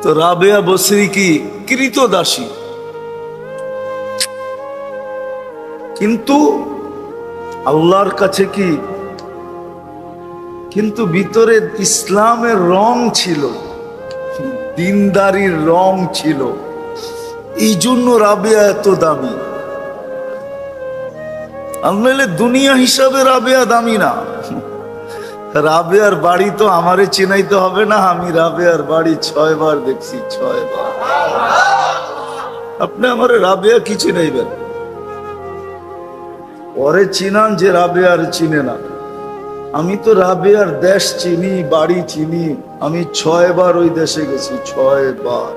তো রাবেয়া বস্রি কি কৃতদাসী, কিন্তু আল্লাহর কাছে কি, কিন্তু ভিতরে ইসলামের রং ছিল, দিনদারির রং ছিল, এই জন্য রাবেয়া এত দামি। আনলে দুনিয়া হিসাবে রাবেয়া দামি না। রাবেয়ার বাড়ি তো আমারে চিনাইতে হবে না, আমি রাবেয়ার বাড়ি 6 বার দেখছি, 6 বার। আপনি আমারে রাবেয়া কি চিনাইবেন? পরে চিনান যে রাবেয়ার চিনে না। আমি তো রাবেয়ার দেশ চিনি, বাড়ি চিনি, আমি 6 বার ওই দেশে গেছি, 6 বার।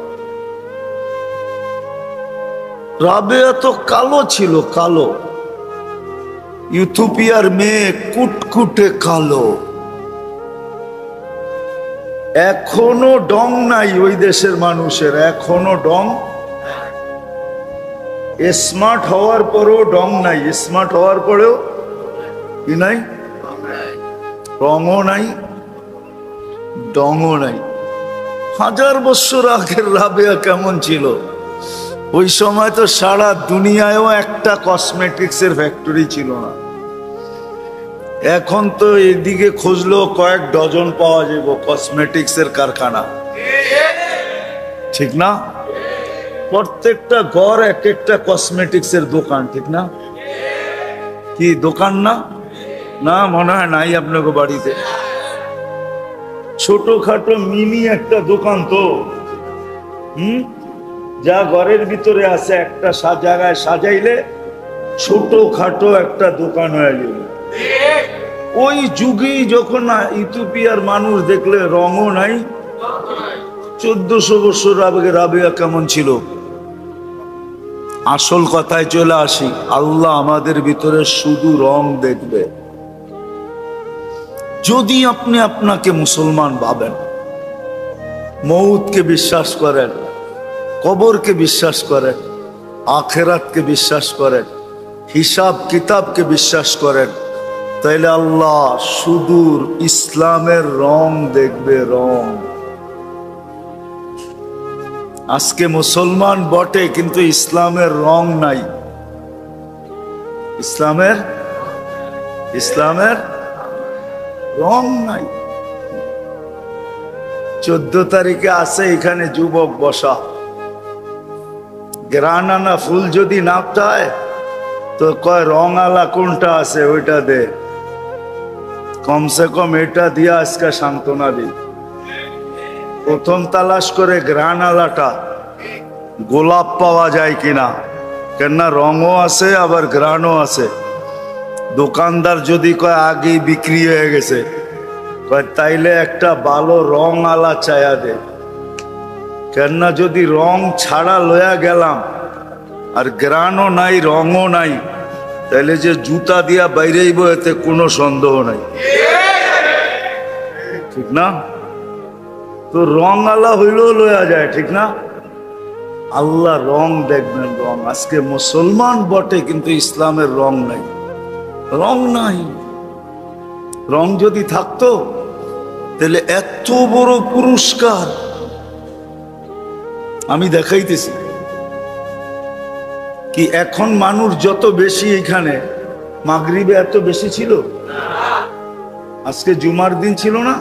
রাবেয়া তো কালো ছিল, কালো, ইথিওপিয়ার মেয়ে, কুটকুটে কালো। এখনো ডং নাই ওই দেশের মানুষের, এখনো ডং। স্মার্ট হওয়ার পরেও ডং নাই, স্মার্ট হওয়ার পরেও কি নাই? রঙও নাই, ডঙও নাই। 1000 বছর আগের রাবেয়া কেমন ছিল? ওই সময় তো সারা দুনিয়ায়ও একটা কসমেটিক্সের ফ্যাক্টরি ছিল না। এখন তো এদিকে খুঁজলেও কয়েক ডজন পাওয়া যাবে কসমেটিক্সের কারখানা, ঠিক না? প্রত্যেকটা ঘর এক একটা কসমেটিক্সের দোকান, ঠিক না? কি দোকান না? না, মনে হয় নাই আপনাকে বাড়িতে। ছোটখাটো মিনি একটা দোকান তো, যা ঘরের ভিতরে আছে একটা জায়গায় সাজাইলে ছোটখাটো একটা দোকান হয়ে যাবে। ওই যুগেই যখন ইথিওপিয়ার মানুষ দেখলে রঙও নাই, 1400 বছর আগে রাবেয়া কেমন ছিল? আসল কথায় চলে আসি, আল্লাহ আমাদের ভিতরে শুধু রং দেখবে যদি আপনি আপনাকে মুসলমান ভাবেন, মৌতকে বিশ্বাস করেন, কবরকে বিশ্বাস করেন, আখেরাতকে বিশ্বাস করেন, হিসাব কিতাবকে বিশ্বাস করেন, তাইলে আল্লাহ সুদূর ইসলামের রং দেখবে, রং। আজকে মুসলমান বটে কিন্তু ইসলামের রং নাই। ইসলামের রং নাই। 14 তারিখে আছে এখানে যুবক বসা, গ্রানানা ফুল যদি নাপতে হয় তো কয় রং আলা কোনটা আছে ওইটা দে, কমসে কম এটা দিয়া আজকে সান্ত্বনা দিই। প্রথম তালাশ করে গ্রান আলাটা গোলাপ পাওয়া যায় কিনা, কেননা রঙও আছে আবার গ্রানও আছে। দোকানদার যদি কয় আগেই বিক্রি হয়ে গেছে, কয় তাইলে একটা ভালো রং আলা চায়া দে, কেননা যদি রং ছাড়া লয়া গেলাম আর গ্রানও নাই রঙও নাই, তাইলে যে জুতা দিয়া বাইরেইব এতে কোনো সন্দেহ নাই, ঠিক না? তো রং আলা হইলেও লয়া যায়, ঠিক না? আল্লাহ রং দেখবেন, রং। আজকে মুসলমান বটে কিন্তু ইসলামের রং নাই, রং নাই। রং যদি থাকতো তাহলে এত বড় পুরস্কার আমি দেখাইতেছি কি। এখন মানুষ যত বেশি, এখানে মাগরিবে এত বেশি ছিল, আজকে জুমার দিন ছিল না,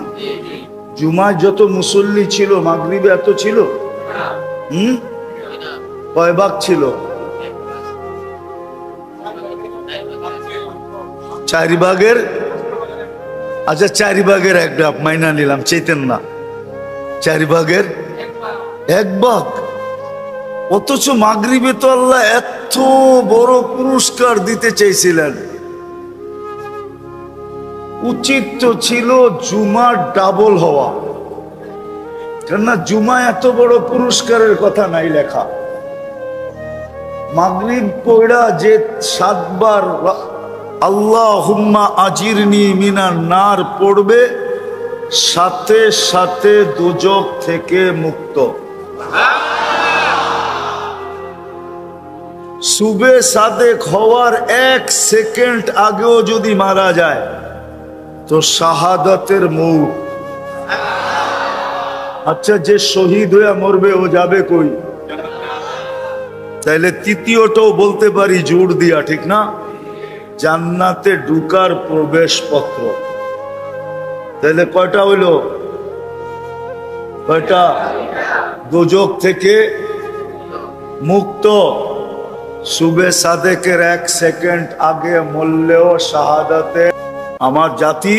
জুমায় যত মুসল্লি ছিল মাগরিবে এত ছিল? কয় ভাগ ছিল? 4 ভাগের, আচ্ছা 4 ভাগের 1 ভাগ মাইনা নিলাম, চেতেন না, 4 ভাগের 1 ভাগ। অথচ মাগরিবে তো আল্লাহ এত বড় পুরস্কার দিতে চাইছিলেন। উচিত তো ছিল জুমার ডাবল হওয়া, কেননা জুমা এত বড় পুরস্কারের কথা নাই লেখা। মাগরিব পড়া যে 7 বার আল্লাহুম্মা আজিরনি মিনান নার পড়বে, সাথে সাথে দোজখ থেকে মুক্ত। সুবে সাদেক হওয়ার 1 সেকেন্ড আগেও যদি মারা যায় তো শাহাদাতের মৌত। আচ্ছা, যে শহীদ হয়ে মরবে ও যাবে কই? তাইলে তৃতীয়টাও বলতে পারি জোর দিয়া, ঠিক না? জান্নাতে ঢুকার প্রবেশপত্র। তাহলে কয়টা হইল? কয়টা? দোজখ থেকে মুক্ত। সুবে সাদেকের 1 সেকেন্ড আগে মরলেও শাহাদাতে। আমার জাতি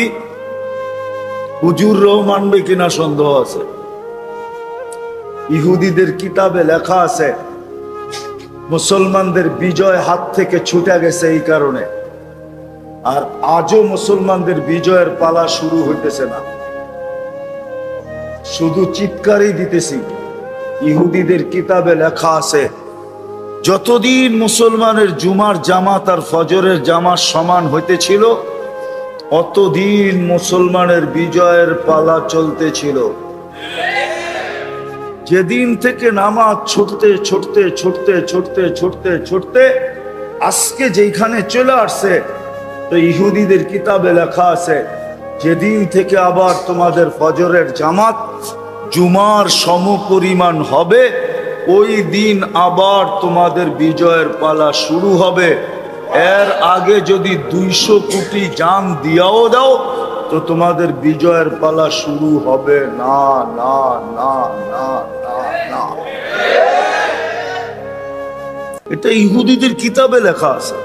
হুজুররাও মানবে কিনা সন্দেহ আছে। ইহুদিদের কিতাবে লেখা আছে মুসলমানদের বিজয় হাত থেকে ছুটে গেছে এই কারণে, আর আজও মুসলমানদের বিজয়ের পালা শুরু হইতেছে না, শুধু চিৎকারই দিতেছি। ইহুদিদের কিতাবে লেখা আছে যতদিন মুসলমানের জুমার জামাত আর ফজরের জামাত সমান হইতেছিল, অতদিন মুসলমানের বিজয়ের পালা চলতেছিল। যেদিন থেকে নামাজ ছুটতে ছুটতে ছুটতে ছুটতে ছুটতে ছুটতে আজকে যেখানে চলে আসছে, তো ইহুদিদের কিতাবে লেখা আছে যেদিন থেকে আবার তোমাদের ফজরের জামাত জুমার সমপরিমাণ হবে, ওই দিন আবার তোমাদের বিজয়ের পালা শুরু হবে। এর আগে যদি 200 কোটি জান দিয়াও দাও তো তোমাদের বিজয়ের পালা শুরু হবে না, না, না, না, না, না। এটা ইহুদিদের কিতাবে লেখা আছে।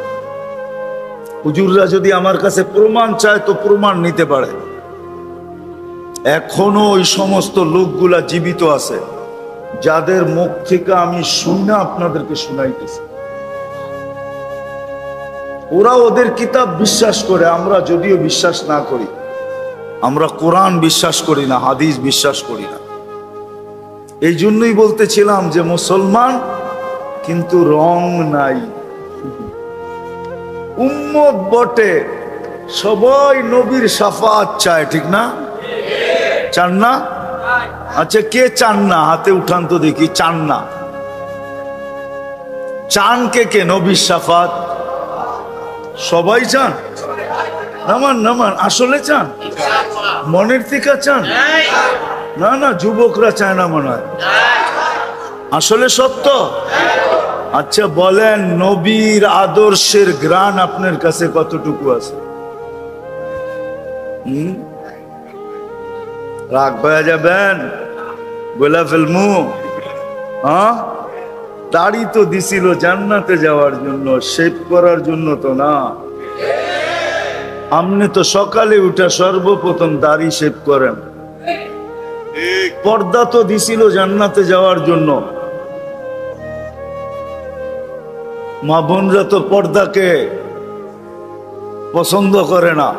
হুজুররা যদি আমার কাছে প্রমাণ চায় তো প্রমাণ নিতে পারে। এখনো ওই সমস্ত লোকগুলা জীবিত আছে যাদের মুখ থেকে আমি শুনে আপনাদেরকে শুনাইতেছি। ওরা ওদের কিতাব বিশ্বাস করে, আমরা যদিও বিশ্বাস না করি। আমরা কোরআন বিশ্বাস করি না, হাদিস বিশ্বাস করি না। এই জন্যই বলতেছিলাম যে মুসলমান কিন্তু রং নাই, উম্মত বটে, সবাই নবীর শাফাত চায়, ঠিক না? চান না? আচ্ছা, কে চান না? হাতে উঠান তো দেখি। চান না? চান কে কে নবীর শাফাত? সবাই চান? নামান নামান, আসলে চান? মনের থেকে চান? না না, যুবকরা চায় না মনে হয়। আসলে সত্য? আচ্ছা বলেন, নবীর আদর্শের গ্রাণ আপনার কাছে কতটুকু আছে? রাগ হয়ে যাবেন, বলে ফেলমু। হ্যাঁ, দাড়ি তো দিছিল জান্নাতে যাওয়ার জন্য, শেভ করার জন্য তো না। আপনি তো সকালে উঠে সর্বপ্রথম দাড়ি শেভ করেন। পর্দা তো দিছিল জান্নাতে যাওয়ার জন্য। মা বোনরা তো পর্দাকে পছন্দ করে না,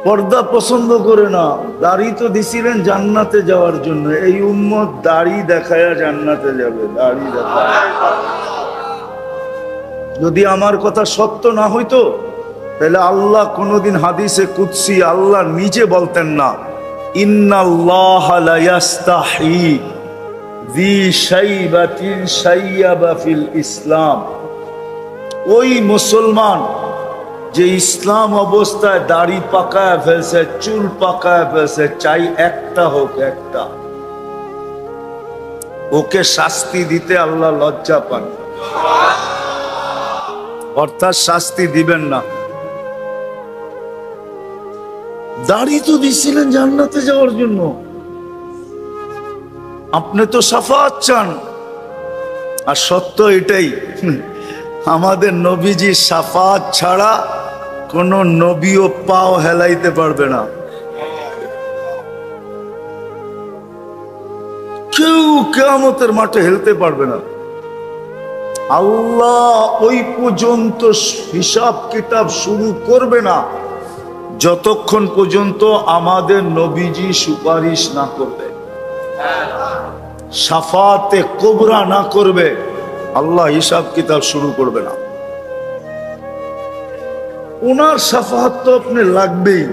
পর্দা পছন্দ করে না। দাড়ি তো দিছিলেন জান্নাতে যাওয়ার জন্য। এই উম্মত দাড়ি দেখায়া জান্নাতে যাবে, দাড়ি দেখায়। যদি আমার কথা সত্য না হইতো তাহলে আল্লাহ কোনদিন হাদিসে কুদসি আল্লাহ নিজে বলতেন না, ইন্নাল্লাহা লা ইয়াস্তাহি যী শাইবাতিন শাইয়াবা ফিল ইসলাম। ওই মুসলমান যে ইসলাম অবস্থায় দাড়ি পাকায় ফেলছে, চুল পাকায় ফেলছে, চাই একটা হোক, একটা, ওকে শাস্তি দিতে আল্লাহ লজ্জা পান, অর্থাৎ শাস্তি দিবেন না। দাড়ি তো দিছিলেন জান্নাতে যাওয়ার জন্য, আপনি তো শাফাত চান। আর সত্য এটাই, আমাদের নবীজি শাফাত ছাড়া কোন নবীও পাও হেলাইতে পারবে না। কেউ কিয়ামতের মাঠে হেলতে পারবে না। আল্লাহ ওই পর্যন্ত হিসাব কিতাব শুরু করবে না যতক্ষণ পর্যন্ত আমাদের নবীজি সুপারিশ না করবে, শাফাতে কুবরা না করবে, আল্লাহ হিসাব কিতাব শুরু করবে না। ওনার শাফাত তো আপনি লাগবেই,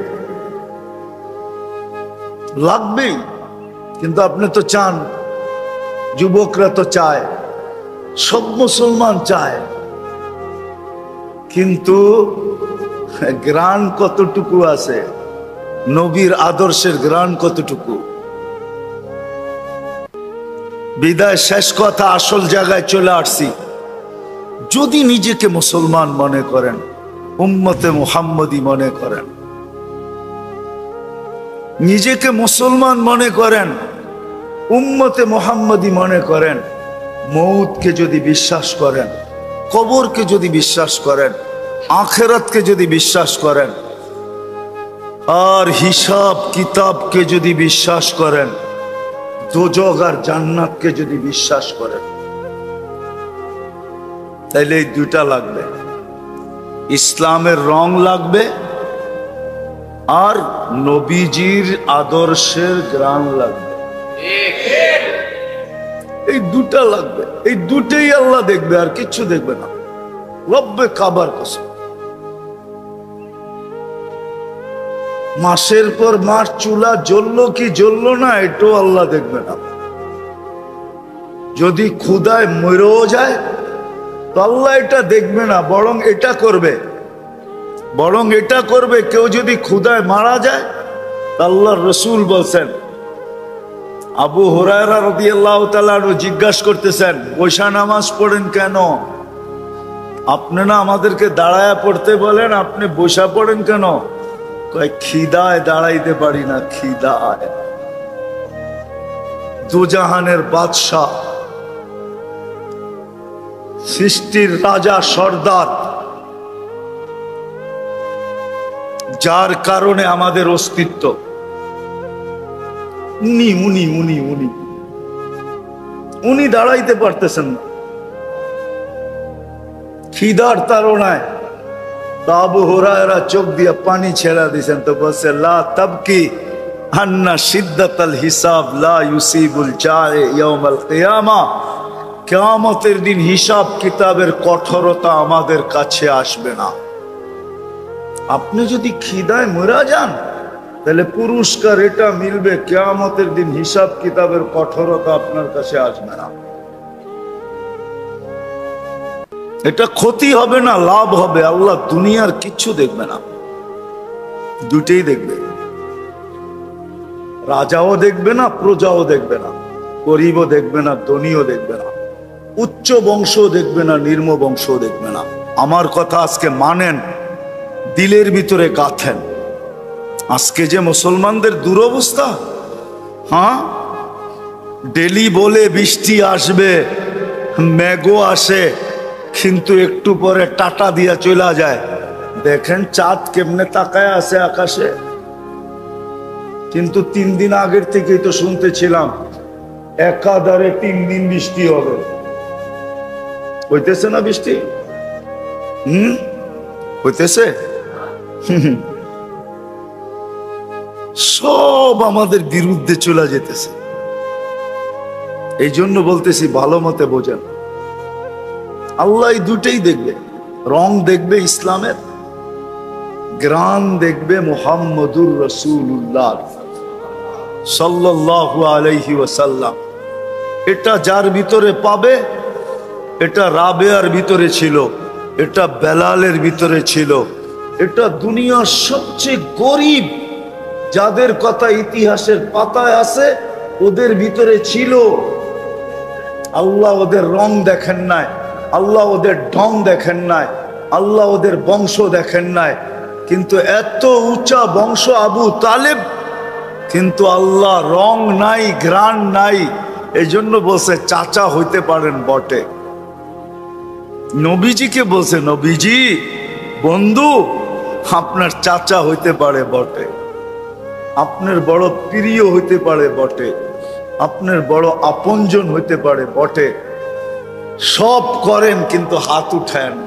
লাগবেই। কিন্তু আপনি তো চান, যুবকরা তো চায়, সব মুসলমান চায়, কিন্তু গ্রাণ কতটুকু আছে? নবীর আদর্শের গ্রাণ কতটুকু? বিদায় শেষ কথা, আসল জায়গায় চলে আসছি। যদি নিজেকে মুসলমান মনে করেন, উম্মতে মুহাম্মদী মনে করেন, নিজেকে মুসলমান মনে করেন, উম্মতে মুহাম্মদী মনে করেন, মৌতকে যদি বিশ্বাস করেন, কবরকে যদি বিশ্বাস করেন, আখিরাতকে যদি বিশ্বাস করেন, আর হিসাব কিতাবকে যদি বিশ্বাস করেন, দোজখ আর জান্নাতকে যদি বিশ্বাস করেন, তাইলে এই দুইটা লাগবে। ইসলামের রং লাগবে আর নবীজির আদর্শের গ্রাণ লাগবে। এই দুটা লাগবে, এই দুটেই আল্লাহ দেখবে, আর কিচ্ছু দেখবে না। রব্বে কাবার কসম, মাসের পর মাস চুলা জ্বললো কি জ্বললো না এটাও আল্লাহ দেখবে না। যদি ক্ষুধায় মরেও যায় তো আল্লাহ এটা দেখবে না, বরং এটা করবে, বরং এটা করবে, কেউ যদি ক্ষুধায় মারা যায়, আল্লাহর রসুল বলছেন, আবু হুরায়রা রাদিয়াল্লাহু তাআলা জিজ্ঞাসা করতেছেন, বৈশা নামাজ পড়েন কেন? আপনি না আমাদেরকে দাঁড়ায়া পড়তে বলেন, আপনি বৈশা পড়েন কেন? কয়, খিদায় দাঁড়াইতে পারি না, খিদায়। দুজাহানের বাদশাহ, সৃষ্টির রাজা সর্দার, যার কারণে আমাদের অস্তিত্ব, উনি উনি উনি উনি উনি দাঁড়াইতে পারতেছেন না খিদার তাড়নায়। তো আবু হুরায়রা চোখ দিয়ে পানি ছেড়া দিয়েছেন, তো বলছে, লা তাবকি আন্না শিদ্দাতাল হিসাব লা ইউসিবুল জায়ে ইয়াউমাল কিয়ামা। কিয়ামতের দিন হিসাব কিতাবের কঠোরতা আমাদের কাছে আসবে না। আপনি যদি খিদায় মরা যান, তাহলে পুরস্কার এটা মিলবে, কিয়ামতের দিন হিসাব কিতাবের কঠোরতা আপনার কাছে আসবে না। এটা ক্ষতি হবে না, লাভ হবে। আল্লাহ দুনিয়ার কিচ্ছু দেখবে না, দুটেই দেখবে। রাজাও দেখবে না, প্রজাও দেখবে না, গরিবও দেখবে না, ধনীও দেখবে না, উচ্চ বংশও দেখবে না, নিম্ন বংশও দেখবে না। আমার কথা আজকে মানেন, দিলের ভিতরে গাঁথেন। আজকে যে মুসলমানদের দুরবস্থা, হ্যাঁ, ডেলি বলে বৃষ্টি আসবে, মেঘও আসে, কিন্তু একটু পরে টাটা দিয়া চলে যায়। দেখেন চাঁদ কেমনে তাকায় আছে আকাশে। কিন্তু 3 দিন আগের থেকেই তো শুনতেছিলাম একাধারে 3 দিন বৃষ্টি হবে। হইতেছে না বৃষ্টি? হইতেছে। সব আমাদের বিরুদ্ধে চলে যেতেছে। এই জন্য বলতেছি, ভালো মতে বোঝেন। আল্লাহ এই দুটেই দেখবে, রং দেখবে ইসলামের, গ্রান দেখবে মুহাম্মদুর রাসূলুল্লাহ সাল্লাল্লাহু আলাইহি ওয়াসাল্লাম। এটা যার ভিতরে পাবে, এটা রাবেয়ার ভিতরে ছিল, এটা বেলালের ভিতরে ছিল, এটা দুনিয়ার সবচেয়ে গরিব যাদের কথা ইতিহাসের পাতায় আছে ওদের ভিতরে ছিল। আল্লাহ ওদের রং দেখেন নাই, আল্লাহ ওদের ঢং দেখেন নাই, আল্লাহ ওদের বংশ দেখেন নাই, কিন্তু এত উঁচা বংশ আবু তালেব, কিন্তু আল্লাহ রং নাই, ঘ্রাণ নাই। এই জন্য বলছে চাচা হইতে পারেন বটে। নবীজিকে বলছে, নবীজি বন্ধু আপনার চাচা হইতে পারে বটে, আপনার বড় প্রিয় হইতে পারে বটে, আপনার বড় আপনজন হইতে পারে বটে, সব করেন কিন্তু হাত উঠায়েন না।